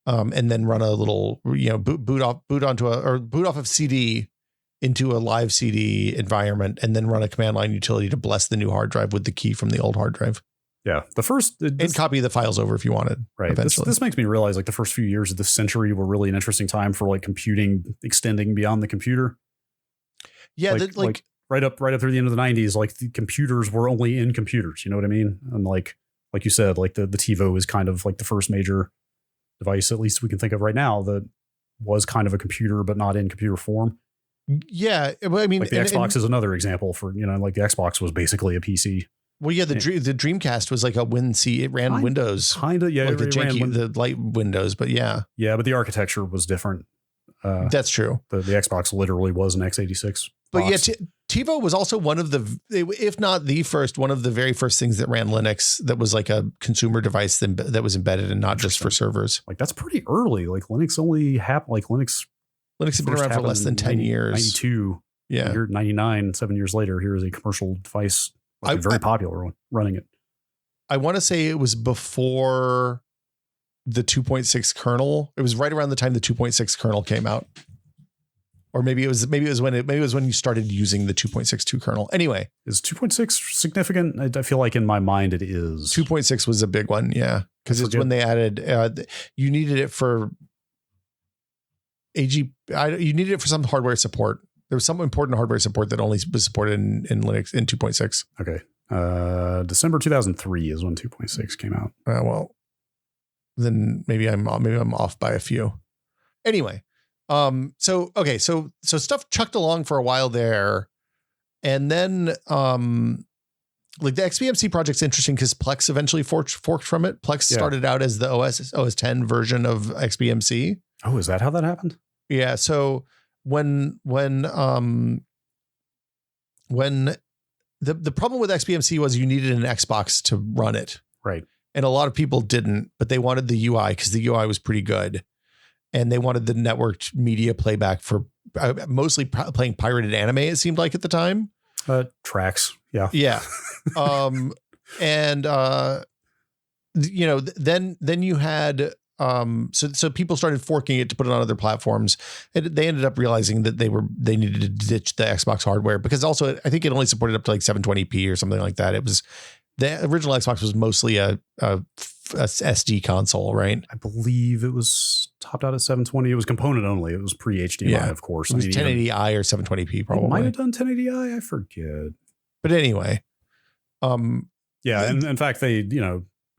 B: and then run a little, boot off of CD into a live CD environment, and then run a command line utility to bless the new hard drive with the key from the old hard drive.
A: Yeah,
B: and copy the files over if you wanted.
A: Right. Eventually, this makes me realize like the first few years of this century were really an interesting time for like computing extending beyond the computer.
B: Yeah,
A: like right up through the end of the 90s, like the computers were only in computers. You know what I mean? And like you said, like the TiVo is kind of like the first major device, at least we can think of right now, that was kind of a computer, but not in computer form.
B: Yeah. Well, I mean,
A: like the Xbox is another example for, like the Xbox was basically a PC.
B: Well, yeah, the Dreamcast was like a WinC. It ran Windows.
A: Kind of, yeah.
B: Like the light Windows, but yeah.
A: Yeah, but the architecture was different.
B: That's true.
A: The Xbox literally was an x86
B: But yeah, TiVo was also one of the, if not the first, one of the very first things that ran Linux that was like a consumer device that was embedded and not just for servers.
A: Like that's pretty early. Like Linux only happened, Linux
B: has been around for less than 10 years.
A: 92.
B: Yeah.
A: You're 99, 7 years later, here is a commercial device. Like a very popular one running it.
B: I want to say it was before the 2.6 kernel. It was right around the time the 2.6 kernel came out. Or maybe it was when you started using the 2.62 kernel. Anyway,
A: is 2.6 significant? I feel like in my mind it is.
B: 2.6 was a big one, yeah, because it's when they added. You needed it for you needed it for some hardware support. There was some important hardware support that only was supported in Linux in 2.6.
A: Okay, December 2003 is when 2.6 came out.
B: Well, then maybe I'm off by a few. Anyway. So stuff chucked along for a while there. And then, like the XBMC project's interesting because Plex eventually forked from it. Plex started out as the OS 10 version of XBMC.
A: Oh, is that how that happened?
B: Yeah. So when the problem with XBMC was you needed an Xbox to run it.
A: Right.
B: And a lot of people didn't, but they wanted the UI because the UI was pretty good. And they wanted the networked media playback for mostly playing pirated anime, it seemed like at the time.
A: Tracks. Yeah.
B: Yeah. Then you had, so people started forking it to put it on other platforms. And they ended up realizing that they needed to ditch the Xbox hardware because also I think it only supported up to like 720p or something like that. It was, the original Xbox was mostly a SD console, right?
A: I believe it was topped out at 720. It was component only. It was pre-HDMI, of course.
B: It was 1080i or 720p probably.
A: It might have done 1080i. I forget.
B: But anyway.
A: Yeah, and in fact, they,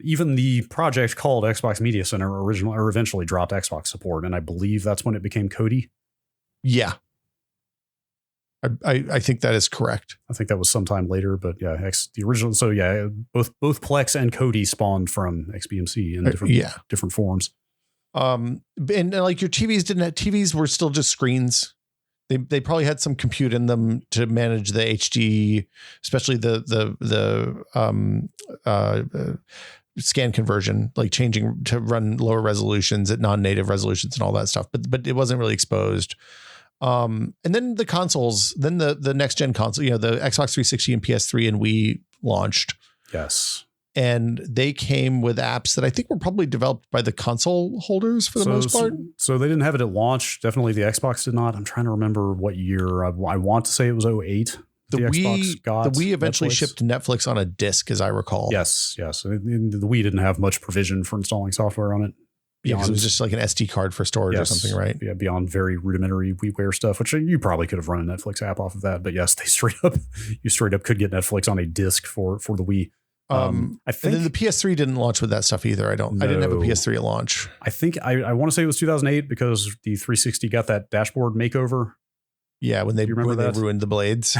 A: even the project called Xbox Media Center eventually dropped Xbox support. And I believe that's when it became Kodi.
B: Yeah. I think that is correct.
A: I think that was sometime later, but yeah, the original. So yeah, both Plex and Kodi spawned from XBMC in different forms.
B: And like your TVs were still just screens. They probably had some compute in them to manage the HD, especially the scan conversion, like changing to run lower resolutions at non-native resolutions and all that stuff. But it wasn't really exposed. And then the consoles, then the next gen console, the Xbox 360 and PS3 and Wii launched.
A: Yes.
B: And they came with apps that I think were probably developed by the console holders for the most part.
A: So they didn't have it at launch. Definitely the Xbox did not. I'm trying to remember what year. I want to say it was 2008. The Wii
B: eventually shipped Netflix on a disc, as I recall.
A: Yes. The Wii didn't have much provision for installing software on it.
B: Because it was just like an SD card for storage or something, right?
A: Yeah, beyond very rudimentary WiiWare stuff, which you probably could have run a Netflix app off of that. But yes, you straight up could get Netflix on a disc for the Wii.
B: I think, and then the PS3 didn't launch with that stuff either. I didn't have a PS3 at launch.
A: I think I want to say it was 2008 because the 360 got that dashboard makeover.
B: Yeah, when they ruined the blades.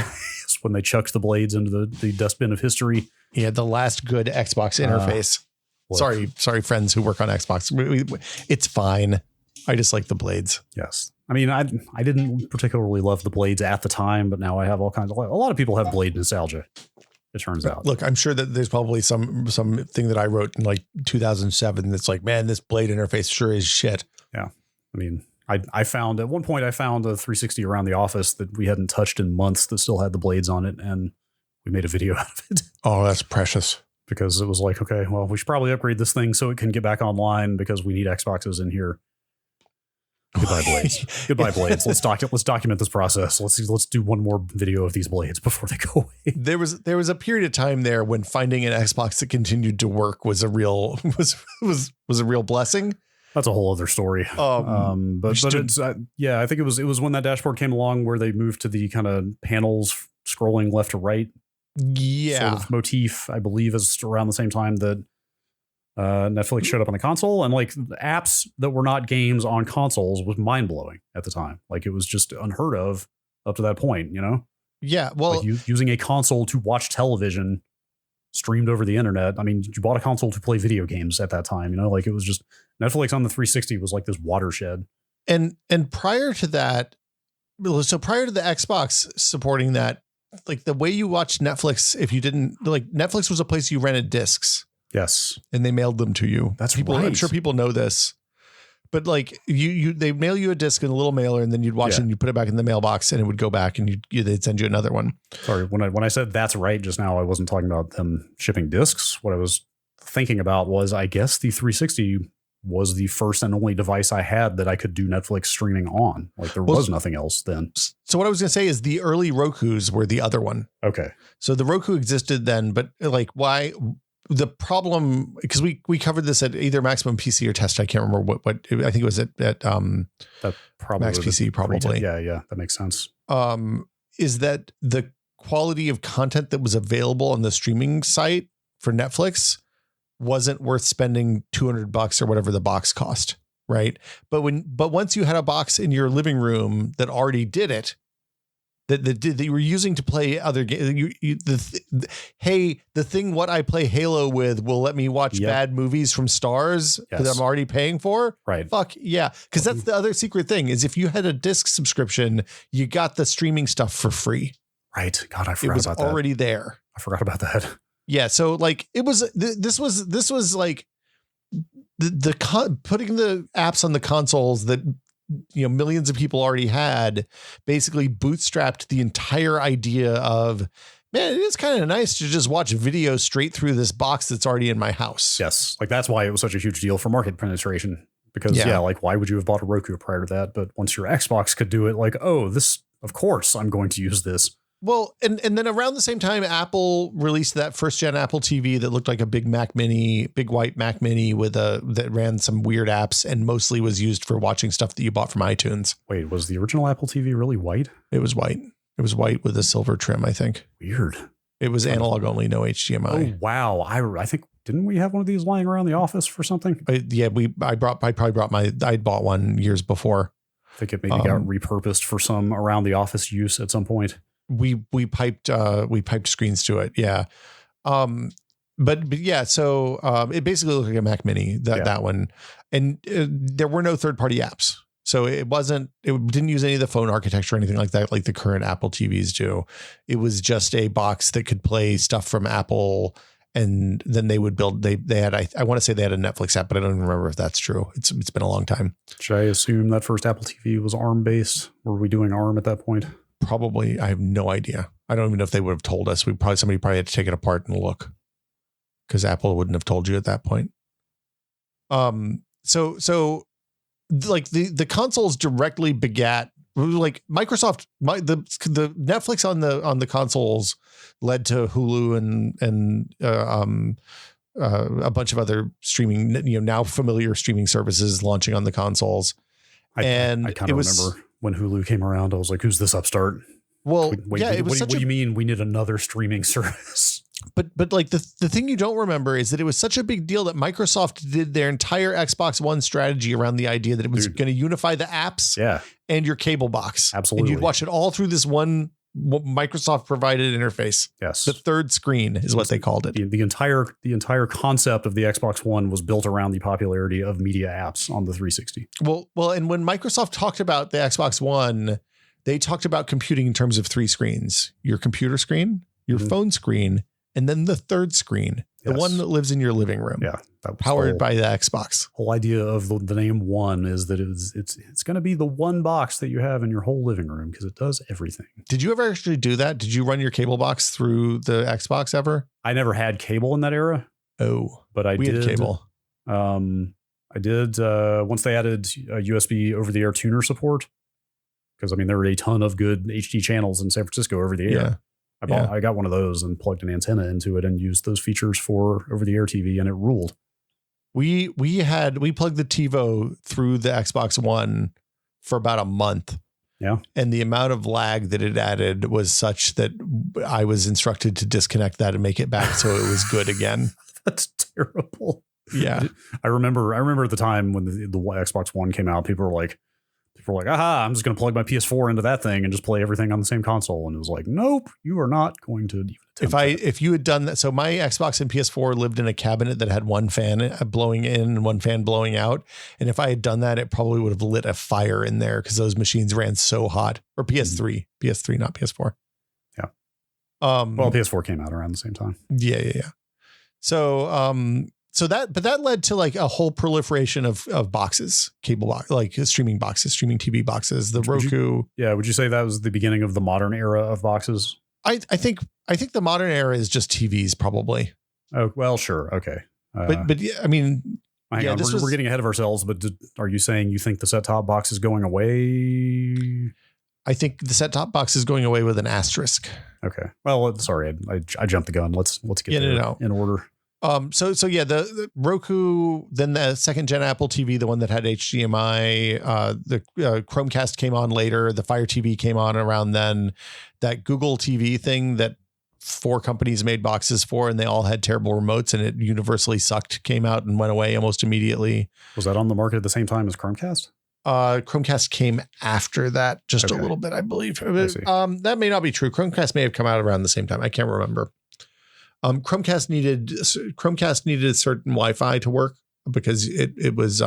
A: When they chucked the blades into the dustbin of history.
B: Yeah, the last good Xbox interface. Sorry, friends who work on Xbox. It's fine. I just like the blades.
A: Yes. I mean, I didn't particularly love the blades at the time, but now I have a lot of people have blade nostalgia. It turns out.
B: Look, I'm sure that there's probably some thing that I wrote in like 2007 that's like, man, this blade interface sure is shit.
A: Yeah. I mean, I found at one point a 360 around the office that we hadn't touched in months that still had the blades on it, and we made a video out of it.
B: Oh, that's precious.
A: Because it was like, okay, well, we should probably upgrade this thing so it can get back online because we need Xboxes in here. Goodbye, blades. Goodbye, blades. Let's document this process. Let's do one more video of these blades before they go away.
B: There was a period of time there when finding an Xbox that continued to work was a real blessing.
A: That's a whole other story. But it's I think it was when that dashboard came along where they moved to the kind of panels scrolling left to right.
B: Yeah.
A: Sort of motif, I believe, is around the same time that Netflix showed up on the console, and like the apps that were not games on consoles was mind blowing at the time. Like it was just unheard of up to that point, you know?
B: Yeah. Well,
A: like using a console to watch television streamed over the internet. I mean, you bought a console to play video games at that time, you know, like it was just Netflix on the 360 was like this watershed.
B: And prior to that, so prior to the Xbox supporting that, like the way you watched Netflix, if you didn't like Netflix was a place you rented discs.
A: Yes.
B: And they mailed them to you.
A: That's
B: people,
A: right.
B: I'm sure people know this, but like they mail you a disc in a little mailer and then you'd watch it and you put it back in the mailbox and it would go back and they'd send you another one.
A: Sorry. When I said that's right just now, I wasn't talking about them shipping discs. What I was thinking about was, I guess the 360 was the first and only device I had that I could do Netflix streaming on. Like there was nothing else then.
B: So what I was going to say is the early Rokus were the other one.
A: Okay.
B: So the Roku existed then, but like why the problem, because we covered this at either Maximum PC or Test. I can't remember what I think it was at
A: that probably
B: Max PC probably.
A: Yeah. That makes sense.
B: Is that the quality of content that was available on the streaming site for Netflix wasn't worth spending $200 or whatever the box cost, right? But once you had a box in your living room that already did it, that you were using to play other games, the thing what I play Halo with will let me watch bad movies from Stars that I'm already paying for.
A: Right.
B: Fuck yeah. Because that's the other secret thing is if you had a disc subscription, you got the streaming stuff for free.
A: Right. God, I forgot about that.
B: It was already there.
A: I forgot about that.
B: Yeah. So like it was, this was like putting the apps on the consoles that, you know, millions of people already had basically bootstrapped the entire idea of, man, it is kind of nice to just watch video straight through this box that's already in my house.
A: Yes. Like that's why it was such a huge deal for market penetration because like why would you have bought a Roku prior to that? But once your Xbox could do it, like, oh, this, of course I'm going to use this.
B: Well, and then around the same time, Apple released that first gen Apple TV that looked like a big white Mac Mini that ran some weird apps and mostly was used for watching stuff that you bought from iTunes.
A: Wait, was the original Apple TV really white?
B: It was white. It was white with a silver trim, I think.
A: Weird.
B: It was analog only, no HDMI.
A: Oh, wow. I think, didn't we have one of these lying around the office for something?
B: I bought one years before.
A: I think it maybe got repurposed for some around the office use at some point.
B: We piped screens to it. Yeah. But yeah, so it basically looked like a Mac Mini, that one. And there were no third-party apps. So it didn't use any of the phone architecture or anything like that, like the current Apple TVs do. It was just a box that could play stuff from Apple. And then they would build, they had, I want to say they had a Netflix app, but I don't even remember if that's true. It's been a long time.
A: Should I assume that first Apple TV was ARM based? Were we doing ARM at that point?
B: Probably. I have no idea. I don't even know if they would have told us. Somebody probably had to take it apart and look because Apple wouldn't have told you at that point. So like the consoles directly begat, like Microsoft, the Netflix on the consoles led to Hulu and a bunch of other streaming, now familiar streaming services launching on the consoles.
A: I kind of remember when Hulu came around, I was like, who's this upstart?
B: Well,
A: what do you mean we need another streaming service?
B: But like the thing you don't remember is that it was such a big deal that Microsoft did their entire Xbox One strategy around the idea that it was going to unify the apps and your cable box.
A: Absolutely.
B: And you'd watch it all through this one Microsoft provided interface.
A: Yes.
B: The third screen is what they called it.
A: The entire concept of the Xbox One was built around the popularity of media apps on the 360.
B: Well, and when Microsoft talked about the Xbox One, they talked about computing in terms of three screens: your computer screen, your phone screen, and then the third screen, the one that lives in your living room.
A: Yeah.
B: Powered by the Xbox.
A: Whole idea of the name One is that it's going to be the one box that you have in your whole living room because it does everything.
B: Did you ever actually do that? Did you run your cable box through the Xbox ever?
A: I never had cable in that era.
B: Oh,
A: but
B: we had cable.
A: I did once they added USB over-the-air tuner support. Because I mean, there were a ton of good HD channels in San Francisco over the air.
B: Yeah.
A: I got one of those and plugged an antenna into it and used those features for over-the-air TV, and it ruled.
B: We plugged the TiVo through the Xbox One for about a month.
A: Yeah.
B: And the amount of lag that it added was such that I was instructed to disconnect that and make it back so it was good again.
A: That's terrible.
B: Yeah.
A: I remember at the time when the Xbox One came out, people were like, aha, I'm just going to plug my PS4 into that thing and just play everything on the same console. And it was like, nope, you are not going to even attempt
B: if you had done that. So my Xbox and PS4 lived in a cabinet that had one fan blowing in and one fan blowing out. And if I had done that, it probably would have lit a fire in there because those machines ran so hot. Or PS3, not PS4.
A: Yeah. Well, PS4 came out around the same time.
B: Yeah. So that led to like a whole proliferation of boxes, cable box, like streaming boxes, streaming TV boxes, the Roku.
A: Would you say that was the beginning of the modern era of boxes?
B: I think the modern era is just TVs probably.
A: Oh, well, sure. Okay.
B: But yeah, I mean,
A: we're getting ahead of ourselves, but are you saying you think the set-top box is going away?
B: I think the set-top box is going away with an asterisk.
A: Okay. Well, sorry, I jumped the gun. Let's get in order.
B: So yeah, the Roku, then the second gen Apple TV, the one that had HDMI, the Chromecast came on later. The Fire TV came on around then. That Google TV thing that 4 companies made boxes for, and they all had terrible remotes, and it universally sucked, came out and went away almost immediately.
A: Was that on the market at the same time as Chromecast?
B: Chromecast came after that, just a little bit, I believe. That may not be true. Chromecast may have come out around the same time. I can't remember. Chromecast needed a certain Wi-Fi to work because it was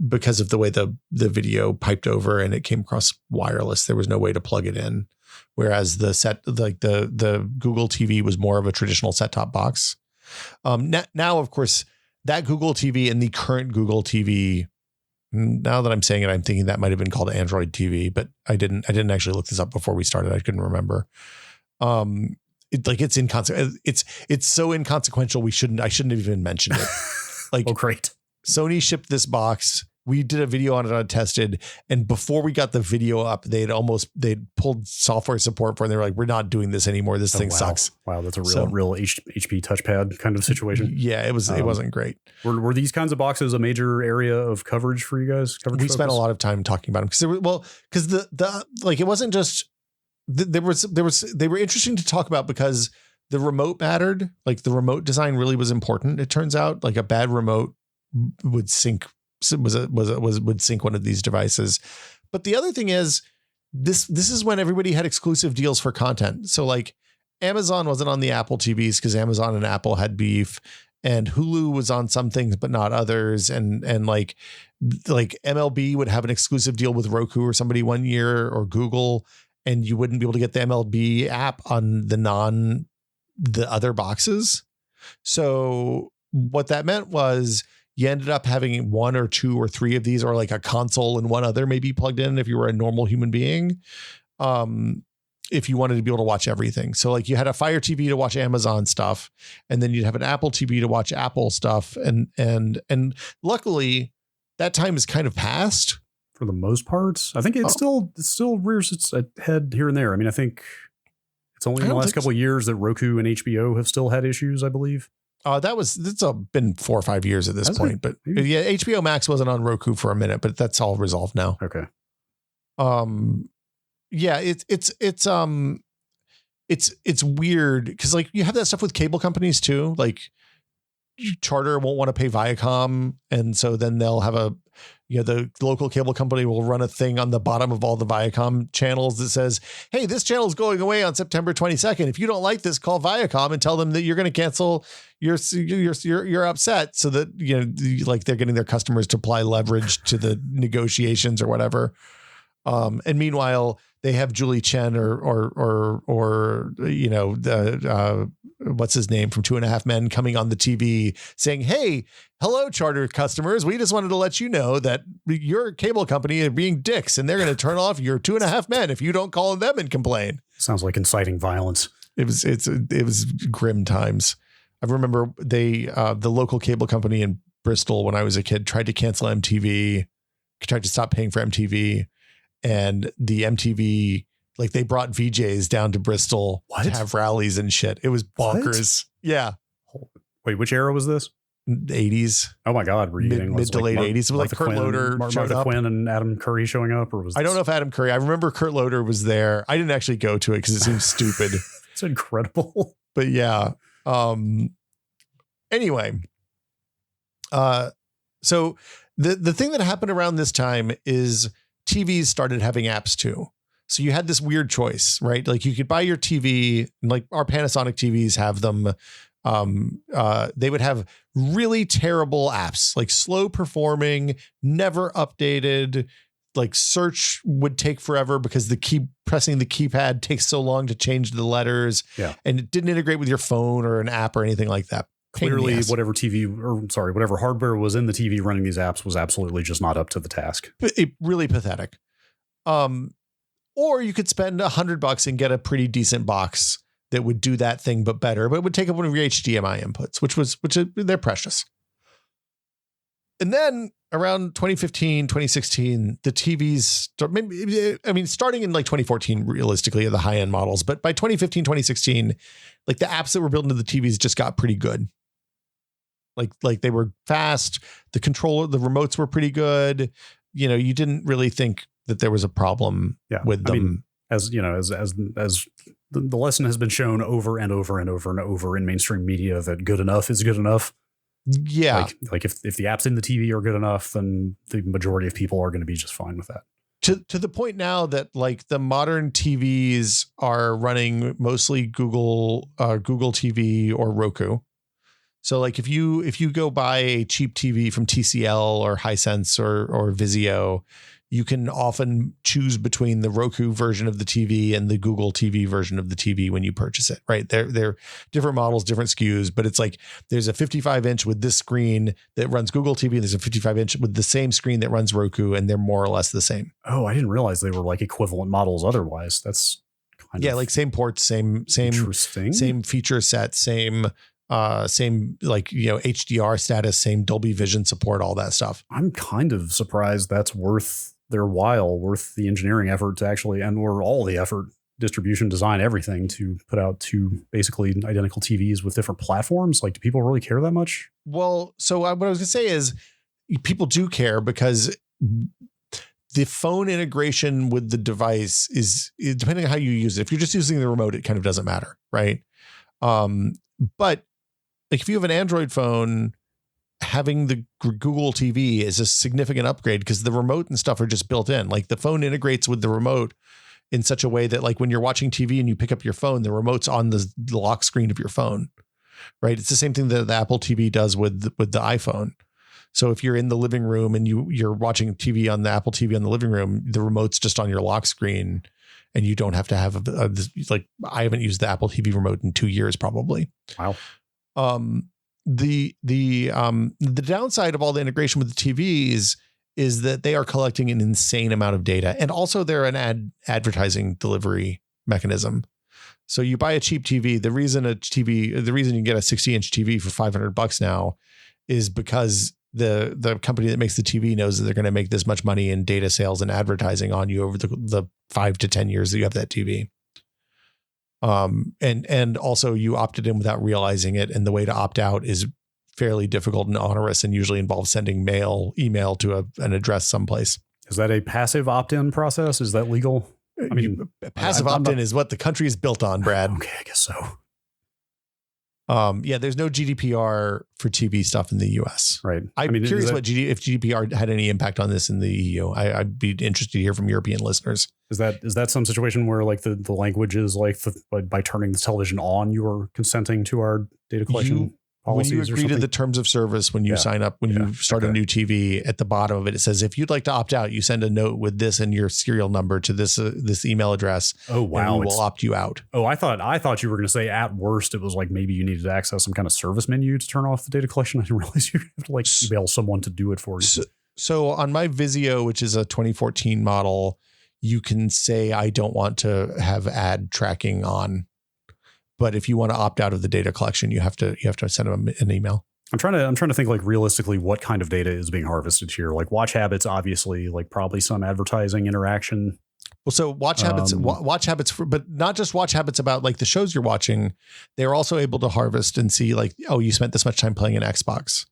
B: because of the way the video piped over and it came across wireless. There was no way to plug it in. Whereas the Google TV was more of a traditional set-top box. Now, of course, that Google TV and the current Google TV, now that I'm saying it, I'm thinking that might have been called Android TV, but I didn't actually look this up before we started. I couldn't remember. It's inconsequential. It's so inconsequential. I shouldn't have even mentioned it. Like,
A: oh, great.
B: Sony shipped this box. We did a video on it untested. And before we got the video up, they'd pulled software support for it. And they were like, we're not doing this anymore. This thing sucks. Wow.
A: That's a real HP touchpad kind of situation.
B: Yeah, it wasn't great.
A: Were these kinds of boxes a major area of coverage for you guys?
B: We spent a lot of time talking about them because it wasn't just, they were interesting to talk about because the remote mattered. Like the remote design really was important. It turns out like a bad remote would sink would sink one of these devices. But the other thing is this is when everybody had exclusive deals for content. So like Amazon wasn't on the Apple TVs because Amazon and Apple had beef, and Hulu was on some things but not others. And like MLB would have an exclusive deal with Roku or somebody one year, or Google, and you wouldn't be able to get the MLB app on the other boxes. So what that meant was you ended up having 1 or 2 or 3 of these, or like a console and one other maybe plugged in if you were a normal human being, if you wanted to be able to watch everything. So like you had a Fire TV to watch Amazon stuff, and then you'd have an Apple TV to watch Apple stuff. And luckily that time is kind of past.
A: For the most part, I think it still rears its head here and there. I mean, I think it's only in the last couple of years that Roku and HBO have still had issues, I believe.
B: It's been 4 or 5 years at this point, but yeah, HBO Max wasn't on Roku for a minute, but that's all resolved now.
A: Okay.
B: Yeah, it's weird because like you have that stuff with cable companies too. Like Charter won't want to pay Viacom, and so then they'll have the local cable company will run a thing on the bottom of all the Viacom channels that says, hey, this channel is going away on September 22nd. If you don't like this, call Viacom and tell them that you're going to cancel. You're upset, so that, like they're getting their customers to apply leverage to the negotiations or whatever. And meanwhile, they have Julie Chen or what's his name from 2.5 Men coming on the TV saying, hey, hello, Charter customers. We just wanted to let you know that your cable company are being dicks and they're going to turn off your 2.5 Men if you don't call them and complain.
A: Sounds like inciting violence.
B: It was grim times. I remember the local cable company in Bristol when I was a kid tried to cancel MTV, tried to stop paying for MTV. And the MTV, like they brought VJs down to Bristol to have rallies and shit. It was bonkers. What? Yeah.
A: Wait, which era was this?
B: 80s.
A: Oh my God. Were you getting
B: mid to late 80s? Like Kurt Loder showed up.
A: Quinn and Adam Curry showing up, or was
B: I don't know if Adam Curry. I remember Kurt Loder was there. I didn't actually go to it because it seems stupid.
A: It's incredible.
B: But yeah. Anyway, so the thing that happened around this time is TVs started having apps too. So you had this weird choice, right? Like you could buy your TV, and like our Panasonic TVs have them. They would have really terrible apps, like slow performing, never updated. Like search would take forever because pressing the keypad takes so long to change the letters.
A: Yeah.
B: And it didn't integrate with your phone or an app or anything like that.
A: Clearly, whatever hardware was in the TV running these apps was absolutely just not up to the task.
B: Really pathetic. Or you could spend $100 and get a pretty decent box that would do that thing, but better, but it would take up one of your HDMI inputs, which they're precious. And then around 2015, 2016, the TVs starting in like 2014, realistically, are the high end models. But by 2015, 2016, like the apps that were built into the TVs just got pretty good. Like they were fast. The remotes were pretty good. You know, you didn't really think that there was a problem with them. I mean,
A: as you know, as the lesson has been shown over and over and over and over in mainstream media that good enough is good enough.
B: Yeah.
A: Like if the apps in the TV are good enough, then the majority of people are going to be just fine with that.
B: To the point now that like the modern TVs are running mostly Google TV or Roku. So like if you go buy a cheap TV from TCL or Hisense or Vizio, you can often choose between the Roku version of the TV and the Google TV version of the TV when you purchase it, right? They're different models, different SKUs, but it's like there's a 55-inch with this screen that runs Google TV, and there's a 55-inch with the same screen that runs Roku, and they're more or less the same.
A: Oh, I didn't realize they were like equivalent models otherwise. That's kind of
B: like same ports, same feature set, same like, you know, HDR status, same Dolby Vision support, all that stuff.
A: I'm kind of surprised that's worth their while, worth the engineering effort to actually, and or all the effort, distribution, design, everything, to put out two basically identical TVs with different platforms. Like, do people really care that much?
B: Well, so what I was gonna say is people do care because the phone integration with the device is depending on how you use it. If you're just using the remote, it kind of doesn't matter, right? But like if you have an Android phone, having the Google TV is a significant upgrade because the remote and stuff are just built in. Like the phone integrates with the remote in such a way that like when you're watching TV and you pick up your phone, the remote's on the lock screen of your phone, right? It's the same thing that the Apple TV does with the iPhone. So if you're in the living room and you're watching TV on the Apple TV on the living room, the remote's just on your lock screen and you don't have to have like I haven't used the Apple TV remote in 2 years probably.
A: Wow.
B: The downside of all the integration with the TVs is that they are collecting an insane amount of data, and also they're an advertising delivery mechanism. So you buy a cheap TV. The reason you can get a 60-inch TV for $500 now is because the company that makes the TV knows that they're going to make this much money in data sales and advertising on you over the 5 to 10 years that you have that TV. And also you opted in without realizing it. And the way to opt out is fairly difficult and onerous and usually involves sending email to an address someplace.
A: Is that a passive opt-in process? Is that legal? I mean,
B: passive opt-in is what the country is built on, Brad.
A: Okay, I guess so.
B: There's no GDPR for TV stuff in the US.
A: Right.
B: I'm curious if GDPR had any impact on this in the EU. I'd be interested to hear from European listeners.
A: Is that some situation where like the language is like by turning the television on, you are consenting to our data collection policies?
B: When you agree to the terms of service, when you sign up, you start a new TV, at the bottom of it, it says, if you'd like to opt out, you send a note with this and your serial number to this email address.
A: Oh, wow.
B: And we will opt you out.
A: Oh, I thought you were going to say at worst, it was like maybe you needed to access some kind of service menu to turn off the data collection. I didn't realize you have to like email someone to do it for you.
B: So on my Vizio, which is a 2014 model, you can say, I don't want to have ad tracking on. But if you want to opt out of the data collection, you have to send them an email.
A: I'm trying to think like realistically what kind of data is being harvested here. Like watch habits, obviously, like probably some advertising interaction.
B: Well, so watch habits, but not just watch habits about like the shows you're watching. They're also able to harvest and see like, oh, you spent this much time playing an Xbox.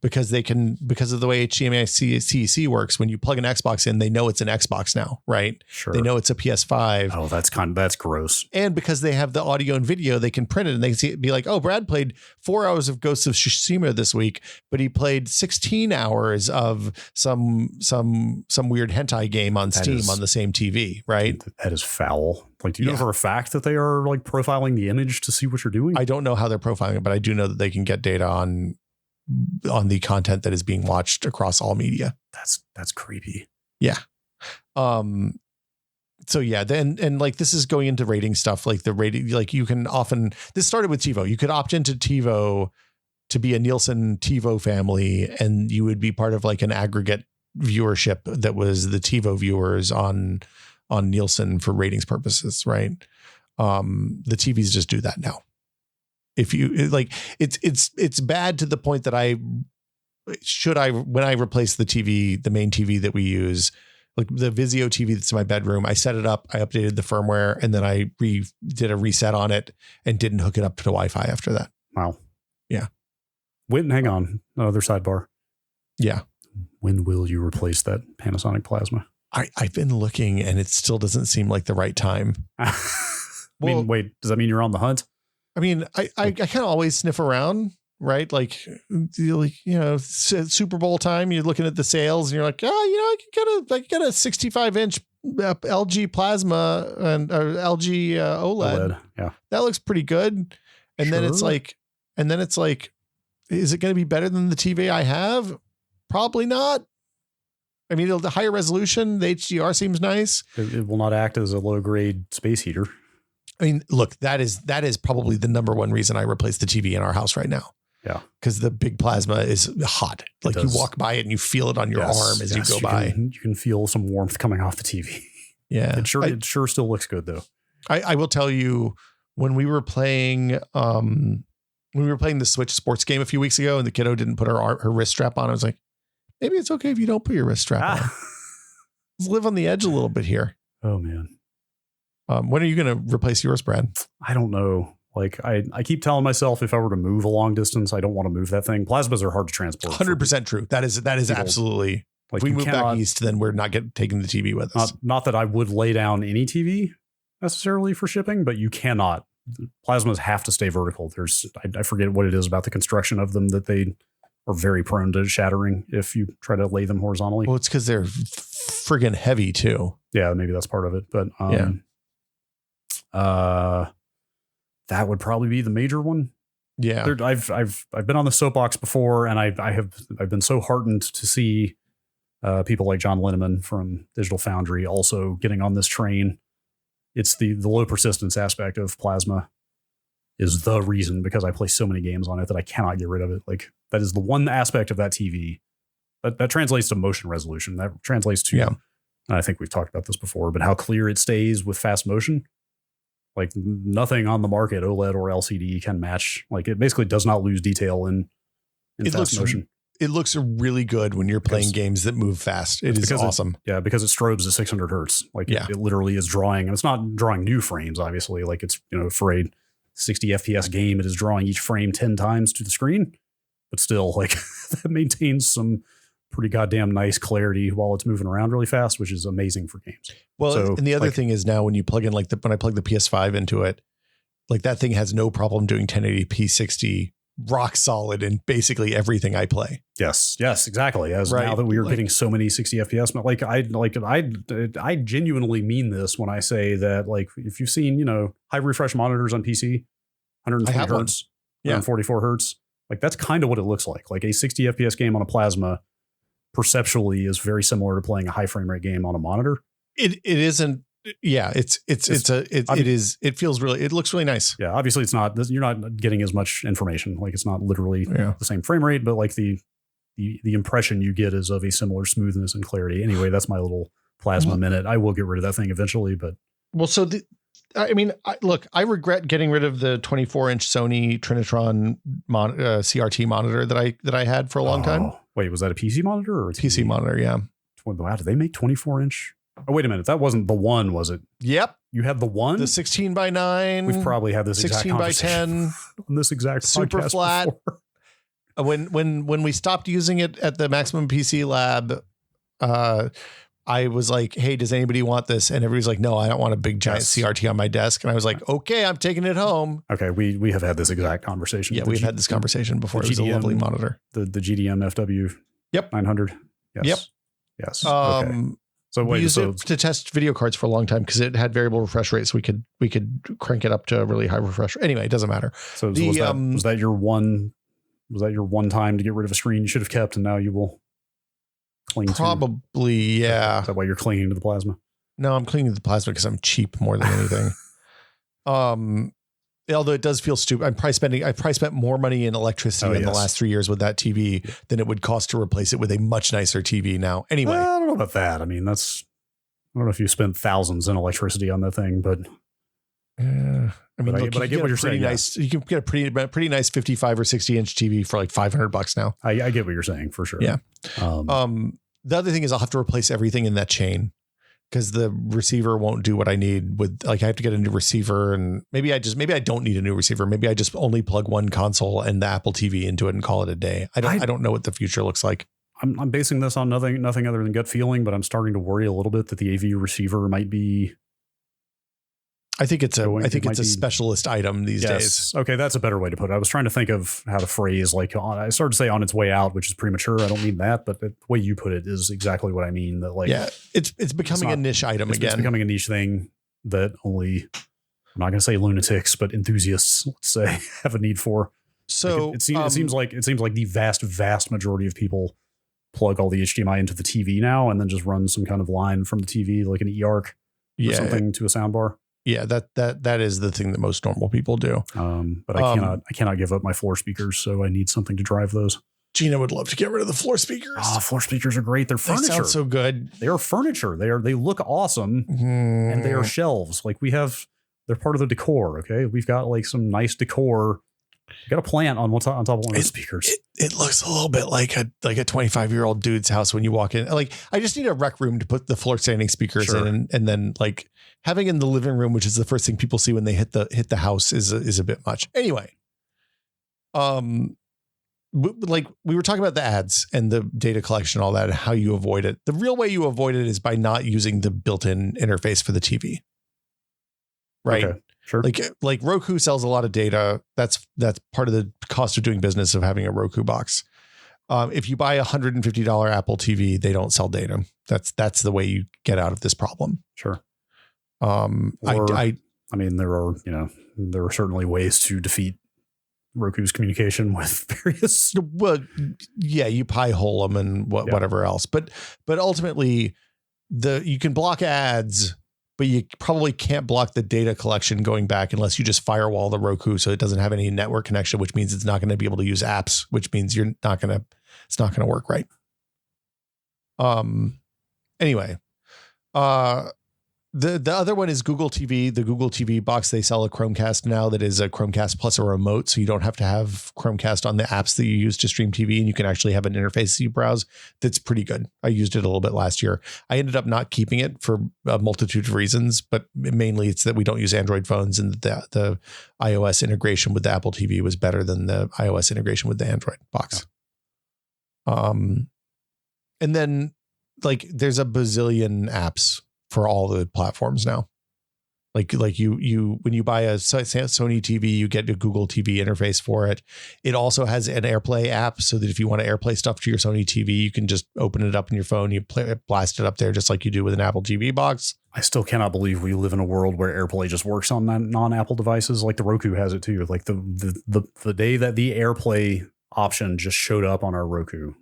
B: because of the way HDMI CEC works. When you plug an Xbox in, they know it's an Xbox now, right?
A: Sure.
B: They know it's a PS5.
A: Oh, that's gross.
B: And because they have the audio and video, they can print it and they can be like, oh, Brad played 4 hours of Ghosts of Tsushima this week, but he played 16 hours of some weird hentai game on Steam on the same TV, right?
A: That is foul. Like, do you know for a fact that they are like profiling the image to see what you're doing?
B: I don't know how they're profiling it, but I do know that they can get data on the content that is being watched across all media.
A: That's creepy.
B: Yeah. So yeah, then, and like, this is going into rating stuff, like the rating, like you can often, this started with TiVo. You could opt into TiVo to be a Nielsen TiVo family, and you would be part of like an aggregate viewership that was the TiVo viewers on Nielsen for ratings purposes, right? The TVs just do that now. If you like, it's bad to the point that when I replace the main TV that we use, like the Vizio TV that's in my bedroom, I set it up, I updated the firmware, and then I did a reset on it and didn't hook it up to Wi-Fi after that.
A: Wow.
B: Yeah.
A: Hang on. Another sidebar.
B: Yeah.
A: When will you replace that Panasonic plasma?
B: I've been looking and it still doesn't seem like the right time.
A: I mean, wait, does that mean you're on the hunt?
B: I mean, I kind of always sniff around, right? Like, Super Bowl time, you're looking at the sales and you're like, I could get a 65-inch LG plasma and LG OLED.
A: Yeah. That
B: looks pretty good. And then it's like, is it going to be better than the TV I have? Probably not. I mean, the higher resolution, the HDR seems nice.
A: It will not act as a low grade space heater.
B: I mean, look, that is probably the number one reason I replaced the TV in our house right now.
A: Yeah.
B: Because the big plasma is hot. Like you walk by it and you feel it on your arm as you go by.
A: You can feel some warmth coming off the TV.
B: Yeah.
A: It sure still looks good though.
B: I will tell you, when we were playing the Switch sports game a few weeks ago and the kiddo didn't put her wrist strap on, I was like, maybe it's okay if you don't put your wrist strap on. Let's live on the edge a little bit here.
A: Oh man.
B: When are you going to replace yours, Brad?
A: I don't know. Like I keep telling myself if I were to move a long distance, I don't want to move that thing. Plasmas are hard to transport.
B: 100% true. That is absolutely. Like, if we move back east, then we're not taking the TV with us.
A: Not that I would lay down any TV necessarily for shipping, but you cannot. Plasmas have to stay vertical. I forget what it is about the construction of them that they are very prone to shattering if you try to lay them horizontally.
B: Well, it's because they're friggin' heavy too.
A: Yeah, maybe that's part of it. But that would probably be the major one.
B: Yeah,
A: I've been on the soapbox before, and I've been so heartened to see people like John Linneman from Digital Foundry also getting on this train. It's the low persistence aspect of plasma is the reason, because I play so many games on it that I cannot get rid of it. Like, that is the one aspect of that TV that translates to motion resolution. That translates to, and I think we've talked about this before, but how clear it stays with fast motion. Like, nothing on the market, OLED or LCD, can match. Like, it basically does not lose detail in fast motion.
B: It looks really good when you're playing games that move fast. It is awesome.
A: Because it strobes at 600 hertz. Like, it literally is drawing, and it's not drawing new frames, obviously. Like, it's, for a 60 FPS game, it is drawing each frame 10 times to the screen. But still, like, that maintains some pretty goddamn nice clarity while it's moving around really fast, which is amazing for games.
B: Well, and the other thing is, now when you plug in, like, when I plug the PS5 into it, like, that thing has no problem doing 1080p 60 rock solid in basically everything I play.
A: Yes, exactly. As now that we are getting so many 60 FPS, I genuinely mean this when I say that, like, if you've seen, high refresh monitors on PC, 120 hertz, 144 hertz, like, that's kind of what it looks like. Like, a 60 FPS game on a plasma perceptually is very similar to playing a high frame rate game on a monitor.
B: It isn't. Yeah, it feels really, it looks really nice.
A: Yeah, obviously you're not getting as much information. Like, it's not literally the same frame rate, but like the impression you get is of a similar smoothness and clarity. Anyway, that's my little plasma minute. I will get rid of that thing eventually, but
B: I regret getting rid of the 24-inch Sony Trinitron CRT monitor that I had for a long time.
A: Wait, was that a PC monitor or a
B: PC monitor? Yeah.
A: Wow, did they make 24-inch? Oh, wait a minute. That wasn't the one, was it?
B: Yep.
A: You had the one?
B: The 16:9.
A: We've probably had this
B: 16
A: exact conversation
B: 16:10
A: on this exact
B: super flat.
A: before.
B: when we stopped using it at the Maximum PC Lab, I was like, hey, does anybody want this? And everybody's like, no, I don't want a big giant CRT on my desk. And I was like, okay, I'm taking it home.
A: Okay. We have had this exact conversation.
B: Yeah, we've had this conversation before. It was a lovely monitor.
A: The GDM FW.
B: Yep.
A: 900. Yes.
B: Yep.
A: Yes. Okay.
B: So we used it to test video cards for a long time because it had variable refresh rate. So we could crank it up to a really high refresh. Anyway, it doesn't matter.
A: So was that your one time to get rid of a screen you should have kept and now you will cling
B: probably, yeah.
A: Is that why you're clinging to the plasma?
B: No, I'm clinging to the plasma because I'm cheap more than anything. Although it does feel stupid. I probably spent more money in electricity in the last 3 years with that TV than it would cost to replace it with a much nicer TV now. Anyway.
A: I don't know about that. I mean, I don't know if you spent thousands in electricity on that thing, but
B: I get what you're saying. Nice, you can get a pretty nice 55 or 60 inch TV for like $500 now.
A: I get what you're saying for sure.
B: Yeah. The other thing is I'll have to replace everything in that chain because the receiver won't do what I need with, like, I have to get a new receiver, and maybe I don't need a new receiver. Maybe I just only plug one console and the Apple TV into it and call it a day. I don't know what the future looks like.
A: I'm basing this on nothing other than gut feeling, but I'm starting to worry a little bit that the AV receiver might be.
B: I think it's a specialist item these days.
A: Okay, that's a better way to put it. I was trying to think of how to phrase, like, I started to say on its way out, which is premature. I don't mean that, but the way you put it is exactly what I mean. That, like,
B: yeah, it's becoming a niche item again.
A: It's becoming a niche thing that only, I'm not going to say lunatics, but enthusiasts, let's say, have a need for.
B: So
A: like it seems like the vast majority of people plug all the HDMI into the TV now and then just run some kind of line from the TV, like an eARC or something, to a soundbar.
B: Yeah, that is the thing that most normal people do.
A: But I cannot give up my floor speakers, so I need something to drive those.
B: Gina would love to get rid of the floor speakers.
A: Floor speakers are great. They're furniture. They
B: sound so good.
A: They are furniture. They look awesome, and they are shelves. Like, they're part of the decor. Okay, we've got like some nice decor. We got a plant on top of one of the speakers.
B: It looks a little bit like a 25-year-old dude's house when you walk in. Like, I just need a rec room to put the floor standing speakers in, and then, like, having in the living room, which is the first thing people see when they hit the house, is a bit much. Anyway, like, we were talking about the ads and the data collection and all that and how you avoid it. The real way you avoid it is by not using the built-in interface for the TV. Right.
A: Okay. Sure.
B: Like Roku sells a lot of data. That's part of the cost of doing business of having a Roku box. If you buy a $150 Apple TV, they don't sell data. That's the way you get out of this problem.
A: Sure.
B: I
A: mean, there are certainly ways to defeat Roku's communication with various.
B: Well, yeah, you pie hole them and whatever else, but ultimately you can block ads, but you probably can't block the data collection going back unless you just firewall the Roku so it doesn't have any network connection, which means it's not going to be able to use apps, which means it's not going to work right. Anyway, the other one is Google TV. The Google TV box, they sell a Chromecast now that is a Chromecast plus a remote. So you don't have to have Chromecast on the apps that you use to stream TV, and you can actually have an interface that you browse. That's pretty good. I used it a little bit last year. I ended up not keeping it for a multitude of reasons, but mainly it's that we don't use Android phones, and the iOS integration with the Apple TV was better than the iOS integration with the Android box. Yeah. And then, like, there's a bazillion apps for all the platforms now. Like you when you buy a Sony TV, you get a Google TV interface for it. It also has an AirPlay app, so that if you want to AirPlay stuff to your Sony TV, you can just open it up in your phone. You blast it up there just like you do with an Apple TV box.
A: I still cannot believe we live in a world where AirPlay just works on non-Apple devices. Like the Roku has it too. Like the day that the AirPlay option just showed up on our Roku.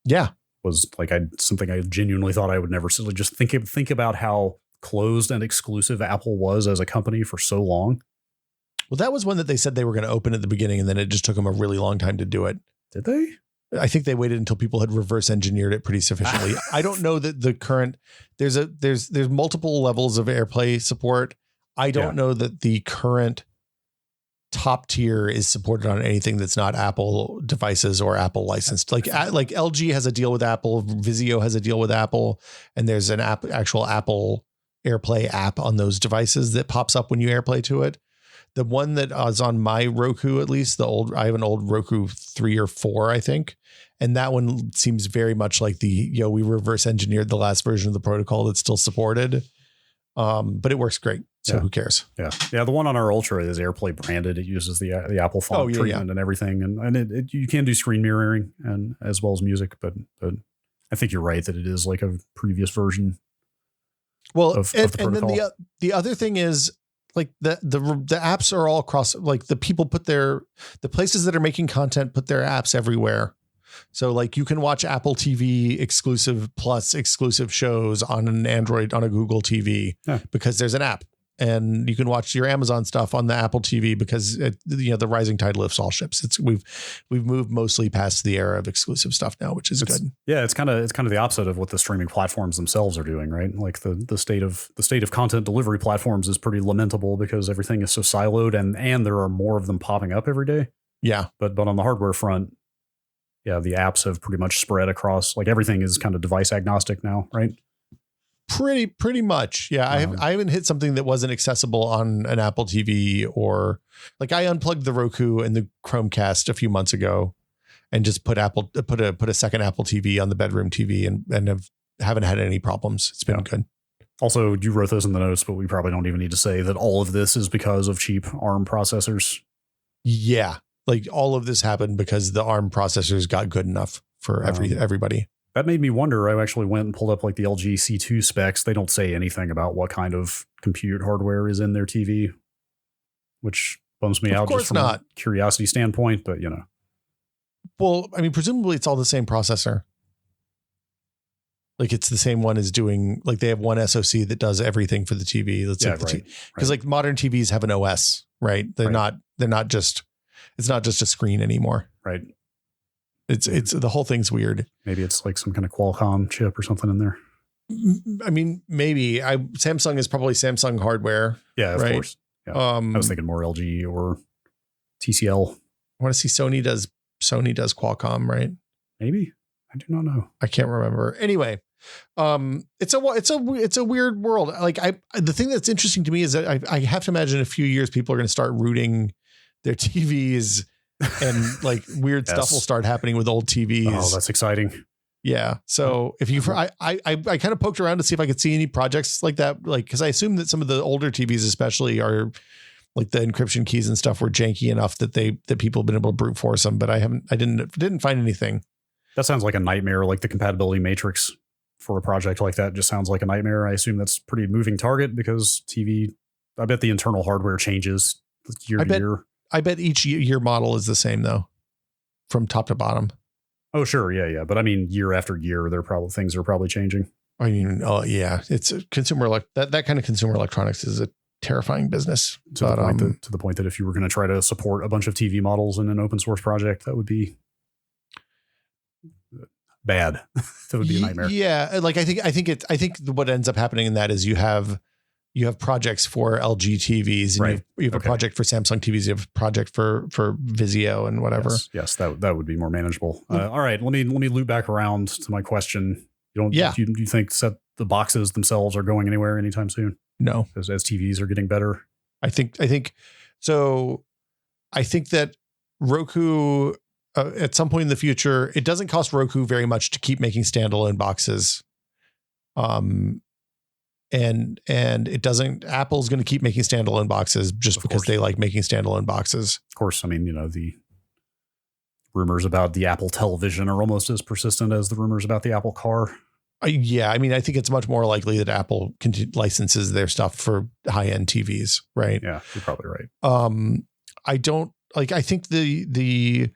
B: Yeah.
A: Was like something I genuinely thought I would never see. Like, just think about how closed and exclusive Apple was as a company for so long.
B: Well, that was one that they said they were going to open at the beginning, and then it just took them a really long time to do it.
A: Did they?
B: I think they waited until people had reverse engineered it pretty sufficiently. I don't know that the current there's multiple levels of AirPlay support. I don't know that the current top tier is supported on anything that's not Apple devices or Apple licensed. Like LG has a deal with Apple, Vizio has a deal with Apple, and there's an actual Apple AirPlay app on those devices that pops up when you AirPlay to it. The one that is on my Roku, at least I have an old Roku 3 or 4, I think. And that one seems very much like we reverse engineered the last version of the protocol that's still supported. But it works great. So who cares?
A: Yeah. Yeah. The one on our Ultra is AirPlay branded. It uses the Apple font treatment and everything. And you can do screen mirroring and as well as music, but I think you're right that it is like a previous version.
B: Well, of the protocol. And then the other thing is like the apps are all across, like the places that are making content put their apps everywhere. So like you can watch Apple TV exclusive shows on an Android, on a Google TV because there's an app, and you can watch your Amazon stuff on the Apple TV because the rising tide lifts all ships. We've moved mostly past the era of exclusive stuff now, which is good.
A: Yeah. It's kind of the opposite of what the streaming platforms themselves are doing, right? Like the state of content delivery platforms is pretty lamentable because everything is so siloed and there are more of them popping up every day.
B: Yeah.
A: But on the hardware front, yeah, the apps have pretty much spread across, like everything is kind of device agnostic now, right?
B: Pretty much. Yeah. I haven't hit something that wasn't accessible on an Apple TV, or like I unplugged the Roku and the Chromecast a few months ago and just put a second Apple TV on the bedroom TV and haven't had any problems. It's been good.
A: Also, you wrote those in the notes, but we probably don't even need to say that all of this is because of cheap ARM processors.
B: Yeah. Like all of this happened because the ARM processors got good enough for everybody.
A: That made me wonder. I actually went and pulled up like the LG C2 specs. They don't say anything about what kind of compute hardware is in their TV, which bums me out just from a curiosity standpoint, but
B: Well, I mean, presumably it's all the same processor. Like it's the same one as doing, like they have one SoC that does everything for the TV. Because like modern TVs have an OS, right? They're not just, it's not just a screen anymore.
A: Right.
B: It's the whole thing's weird.
A: Maybe it's like some kind of Qualcomm chip or something in there.
B: I mean, maybe Samsung is probably Samsung hardware.
A: Yeah, of course. Yeah. I was thinking more LG or TCL.
B: I want to see Sony does Qualcomm, right?
A: Maybe. I do not know.
B: I can't remember. Anyway, it's a weird world. Like the thing that's interesting to me is that I have to imagine in a few years people are going to start rooting their TVs and like weird stuff will start happening with old TVs.
A: Oh, that's exciting.
B: Yeah. So if I kind of poked around to see if I could see any projects like that, like, because I assume that some of the older TVs especially are like the encryption keys and stuff were janky enough that people have been able to brute force them, but I didn't find anything.
A: That sounds like a nightmare. Like the compatibility matrix for a project like that just sounds like a nightmare. I assume that's pretty moving target because I bet the internal hardware changes year to year.
B: I bet each year model is the same though, from top to bottom.
A: Oh, sure. Yeah. But I mean, year after year, things are probably changing.
B: I mean, oh yeah, it's a that kind of consumer electronics is a terrifying business.
A: To the point that if you were going to try to support a bunch of TV models in an open source project, that would be bad. That would be a nightmare.
B: Yeah. Like I think what ends up happening in that is you have projects for LG TVs and you have a project for Samsung TVs. You have a project for Vizio and whatever.
A: Yes. That would be more manageable. All right. Let me loop back around to my question. Do you think the boxes themselves are going anywhere anytime soon?
B: No.
A: As TVs are getting better.
B: I think so. I think that Roku, at some point in the future, it doesn't cost Roku very much to keep making standalone boxes. And it doesn't, Apple's going to keep making standalone boxes just because they like making standalone boxes.
A: Of course. I mean, the rumors about the Apple television are almost as persistent as the rumors about the Apple car.
B: Yeah. I mean, I think it's much more likely that Apple licenses their stuff for high-end TVs, right?
A: Yeah, you're probably right.
B: I think the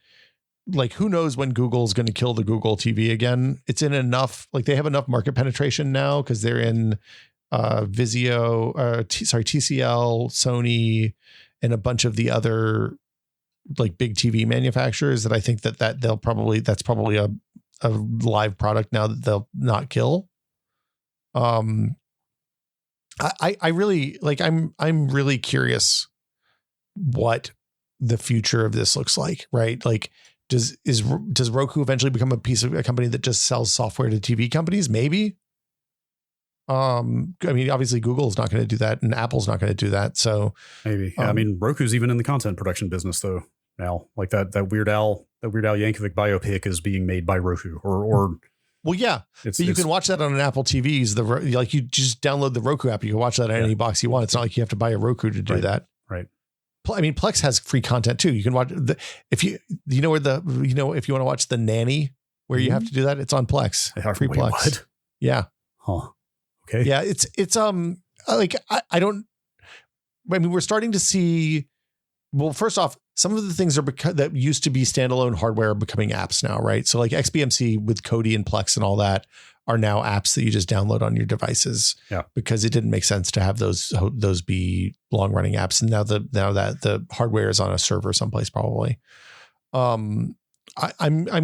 B: who knows when Google's going to kill the Google TV again. It's in enough, like they have enough market penetration now because they're in Vizio, TCL, Sony, and a bunch of the other like big TV manufacturers that I think that that's probably a live product now that they'll not kill. I really like, I'm really curious what the future of this looks like, right? Like, does Roku eventually become a company that just sells software to TV companies? Maybe. I mean, obviously Google's not going to do that and Apple's not going to do that. So
A: maybe, I mean, Roku's even in the content production business though now, like that Weird Al Yankovic biopic is being made by Roku or
B: well, yeah, but you can watch that on an Apple TVs. Like you just download the Roku app. You can watch that on any box you want. It's not like you have to buy a Roku to do that.
A: Right.
B: I mean, Plex has free content too. You can watch if you know if you want to watch The Nanny, where you have to do that, it's on Plex. Free Plex. What? Yeah.
A: Huh. Okay.
B: Yeah. It's like I mean, we're starting to see. Well, first off, some of the things that used to be standalone hardware are becoming apps now, right? So like XBMC with Kodi and Plex and all that are now apps that you just download on your devices.
A: Yeah. Because
B: it didn't make sense to have those be long running apps. And now that the hardware is on a server someplace probably. I'm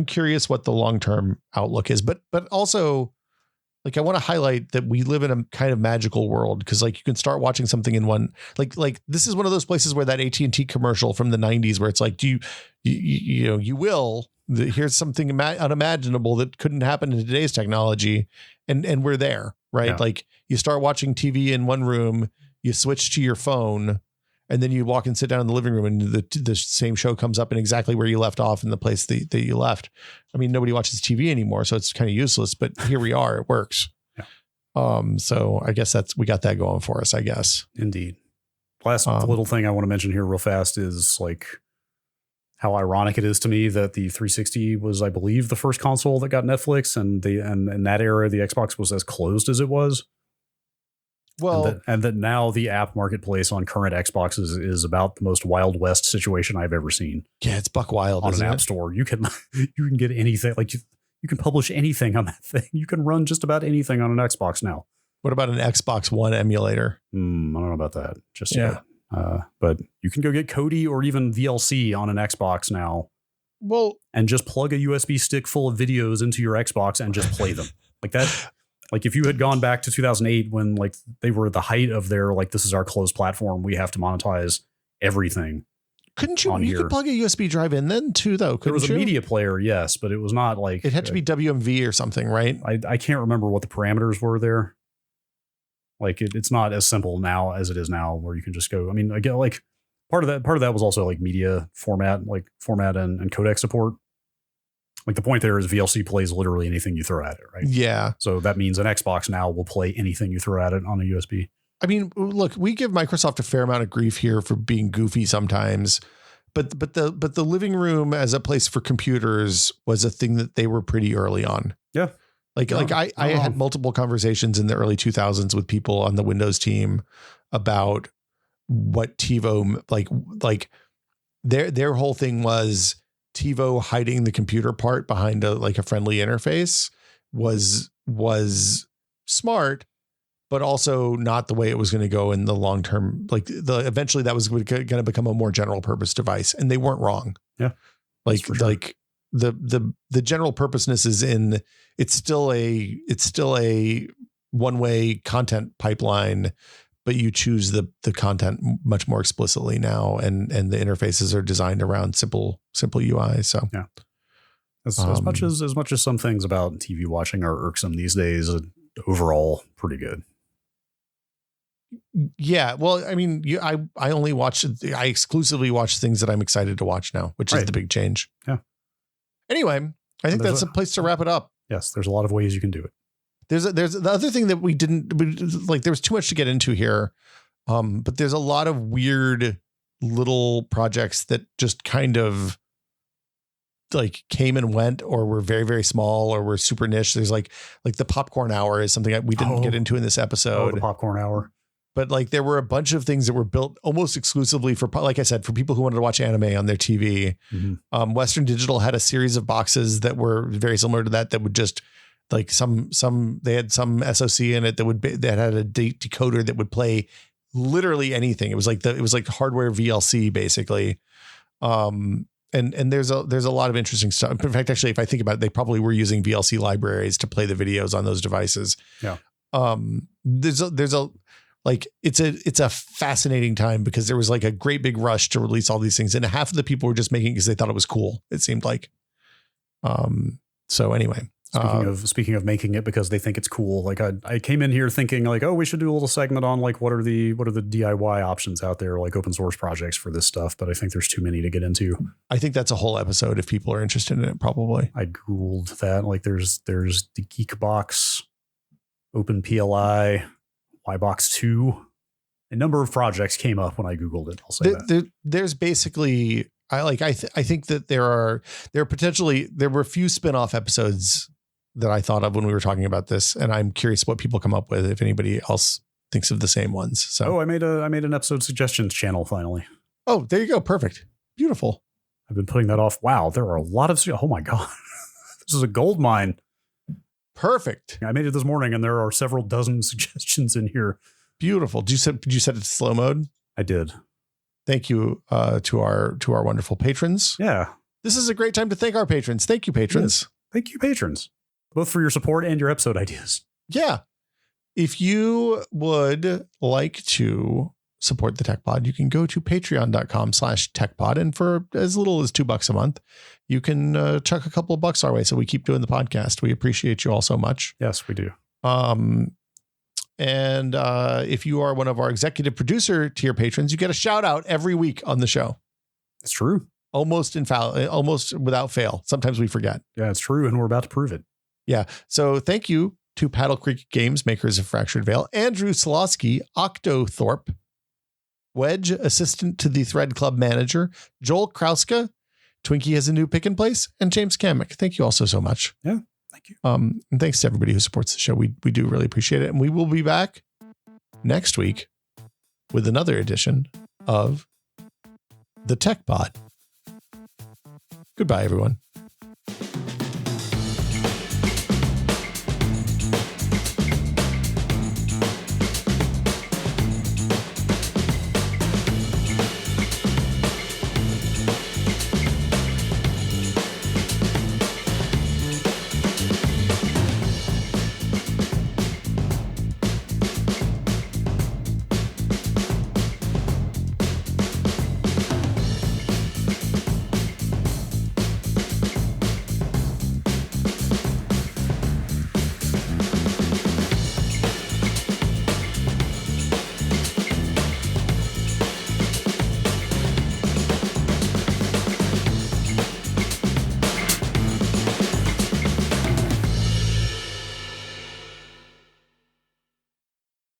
B: curious what the long term outlook is, but also. Like I want to highlight that we live in a kind of magical world because like you can start watching something in one like this is one of those places where that AT&T commercial from the 90s where it's like here's something unimaginable that couldn't happen in today's technology and we're there, right? Yeah. Like you start watching TV in one room, you switch to your phone, and then you walk and sit down in the living room and the same show comes up in exactly where you left off in the place that you left. I mean, nobody watches TV anymore, so it's kind of useless, but here we are, it works. Yeah. So I guess we got that going for us, I guess.
A: Indeed. Last little thing I want to mention here real fast is like how ironic it is to me that the 360 was, I believe, the first console that got Netflix and in that era, the Xbox was as closed as it was.
B: Well,
A: and that now the app marketplace on current Xboxes is about the most Wild West situation I've ever seen.
B: Yeah, it's buck wild
A: on an app store. You can get anything. Like you can publish anything on that thing. You can run just about anything on an Xbox now.
B: What about an Xbox One emulator?
A: I don't know about that just yet. But you can go get Kodi or even VLC on an Xbox now.
B: Well,
A: and just plug a USB stick full of videos into your Xbox and just play them like that. Like if you had gone back to 2008 when like they were at the height of their like this is our closed platform, we have to monetize everything.
B: Couldn't you? You could plug a USB drive in then too, though.
A: There was a media player, yes, but it was not like
B: it had to be WMV or something, right?
A: I can't remember what the parameters were there. Like it's not as simple now as it is now, where you can just go. I mean, again, like part of that was also like media format and codec support. Like the point there is VLC plays literally anything you throw at it, right?
B: Yeah.
A: So that means an Xbox now will play anything you throw at it on a USB.
B: I mean, look, we give Microsoft a fair amount of grief here for being goofy sometimes, but the living room as a place for computers was a thing that they were pretty early on.
A: Yeah.
B: I had multiple conversations in the early 2000s with people on the Windows team about what TiVo like their whole thing was TiVo hiding the computer part behind a friendly interface was smart, but also not the way it was going to go in the long term. Like eventually that was going to become a more general purpose device, and they weren't wrong.
A: Yeah,
B: the general purposeness is in it's still a one-way content pipeline, but you choose the content much more explicitly now, and the interfaces are designed around simple UI. So
A: yeah, as much as some things about TV watching are irksome these days, overall pretty good.
B: Yeah, well, I mean, I exclusively watch things that I'm excited to watch now, which is the big change.
A: Yeah.
B: Anyway, I think that's a place to wrap it up.
A: Yes, there's a lot of ways you can do it.
B: There's the other thing that there was too much to get into here. But there's a lot of weird little projects that just kind of like came and went, or were very, very small, or were super niche. There's like the popcorn hour is something that we didn't get into in this episode.
A: The popcorn hour.
B: But like there were a bunch of things that were built almost exclusively for, like I said, for people who wanted to watch anime on their TV. Mm-hmm. Western Digital had a series of boxes that were very similar to that would just like they had some SoC in it that had a decoder that would play literally anything. It was like hardware VLC basically. And there's a lot of interesting stuff. In fact, actually, if I think about it, they probably were using VLC libraries to play the videos on those devices.
A: Yeah.
B: It's a fascinating time because there was like a great big rush to release all these things, and half of the people were just making it because they thought it was cool. It seemed like. So anyway,
A: Speaking of making it because they think it's cool. Like I came in here thinking like, oh, we should do a little segment on like what are the DIY options out there, like open source projects for this stuff. But I think there's too many to get into.
B: I think that's a whole episode if people are interested in it. Probably.
A: I Googled that. Like there's the Geekbox, OpenPLI, Ybox 2. A number of projects came up when I Googled it. I'll say that.
B: There's basically I think that there were a few spin-off episodes that I thought of when we were talking about this, and I'm curious what people come up with if anybody else thinks of the same ones. So
A: I made an episode suggestions channel finally.
B: Oh, there you go. Perfect. Beautiful.
A: I've been putting that off. Wow, there are a lot of oh my god. This is a gold mine.
B: Perfect.
A: I made it this morning and there are several dozen suggestions in here.
B: Beautiful. Did you set it to slow mode?
A: I did.
B: Thank you to our wonderful patrons.
A: Yeah.
B: This is a great time to thank our patrons. Thank you, patrons.
A: Yes. Thank you, patrons. Both for your support and your episode ideas.
B: Yeah. If you would like to support the Tech Pod, you can go to patreon.com/techpod. And for as little as $2 a month, you can chuck a couple of bucks our way so we keep doing the podcast. We appreciate you all so much.
A: Yes, we do.
B: And if you are one of our executive producer tier patrons, you get a shout out every week on the show.
A: It's true.
B: Almost without fail. Sometimes we forget.
A: Yeah, it's true. And we're about to prove it.
B: Yeah. So thank you to Paddle Creek Games, makers of Fractured Veil, Andrew Solosky, Octothorpe, Wedge, assistant to the Thread Club manager, Joel Krauska, Twinkie has a new pick and place, and James Kamek. Thank you all so much.
A: Yeah. Thank you.
B: And thanks to everybody who supports the show. We do really appreciate it. And we will be back next week with another edition of the Tech Pod. Goodbye, everyone.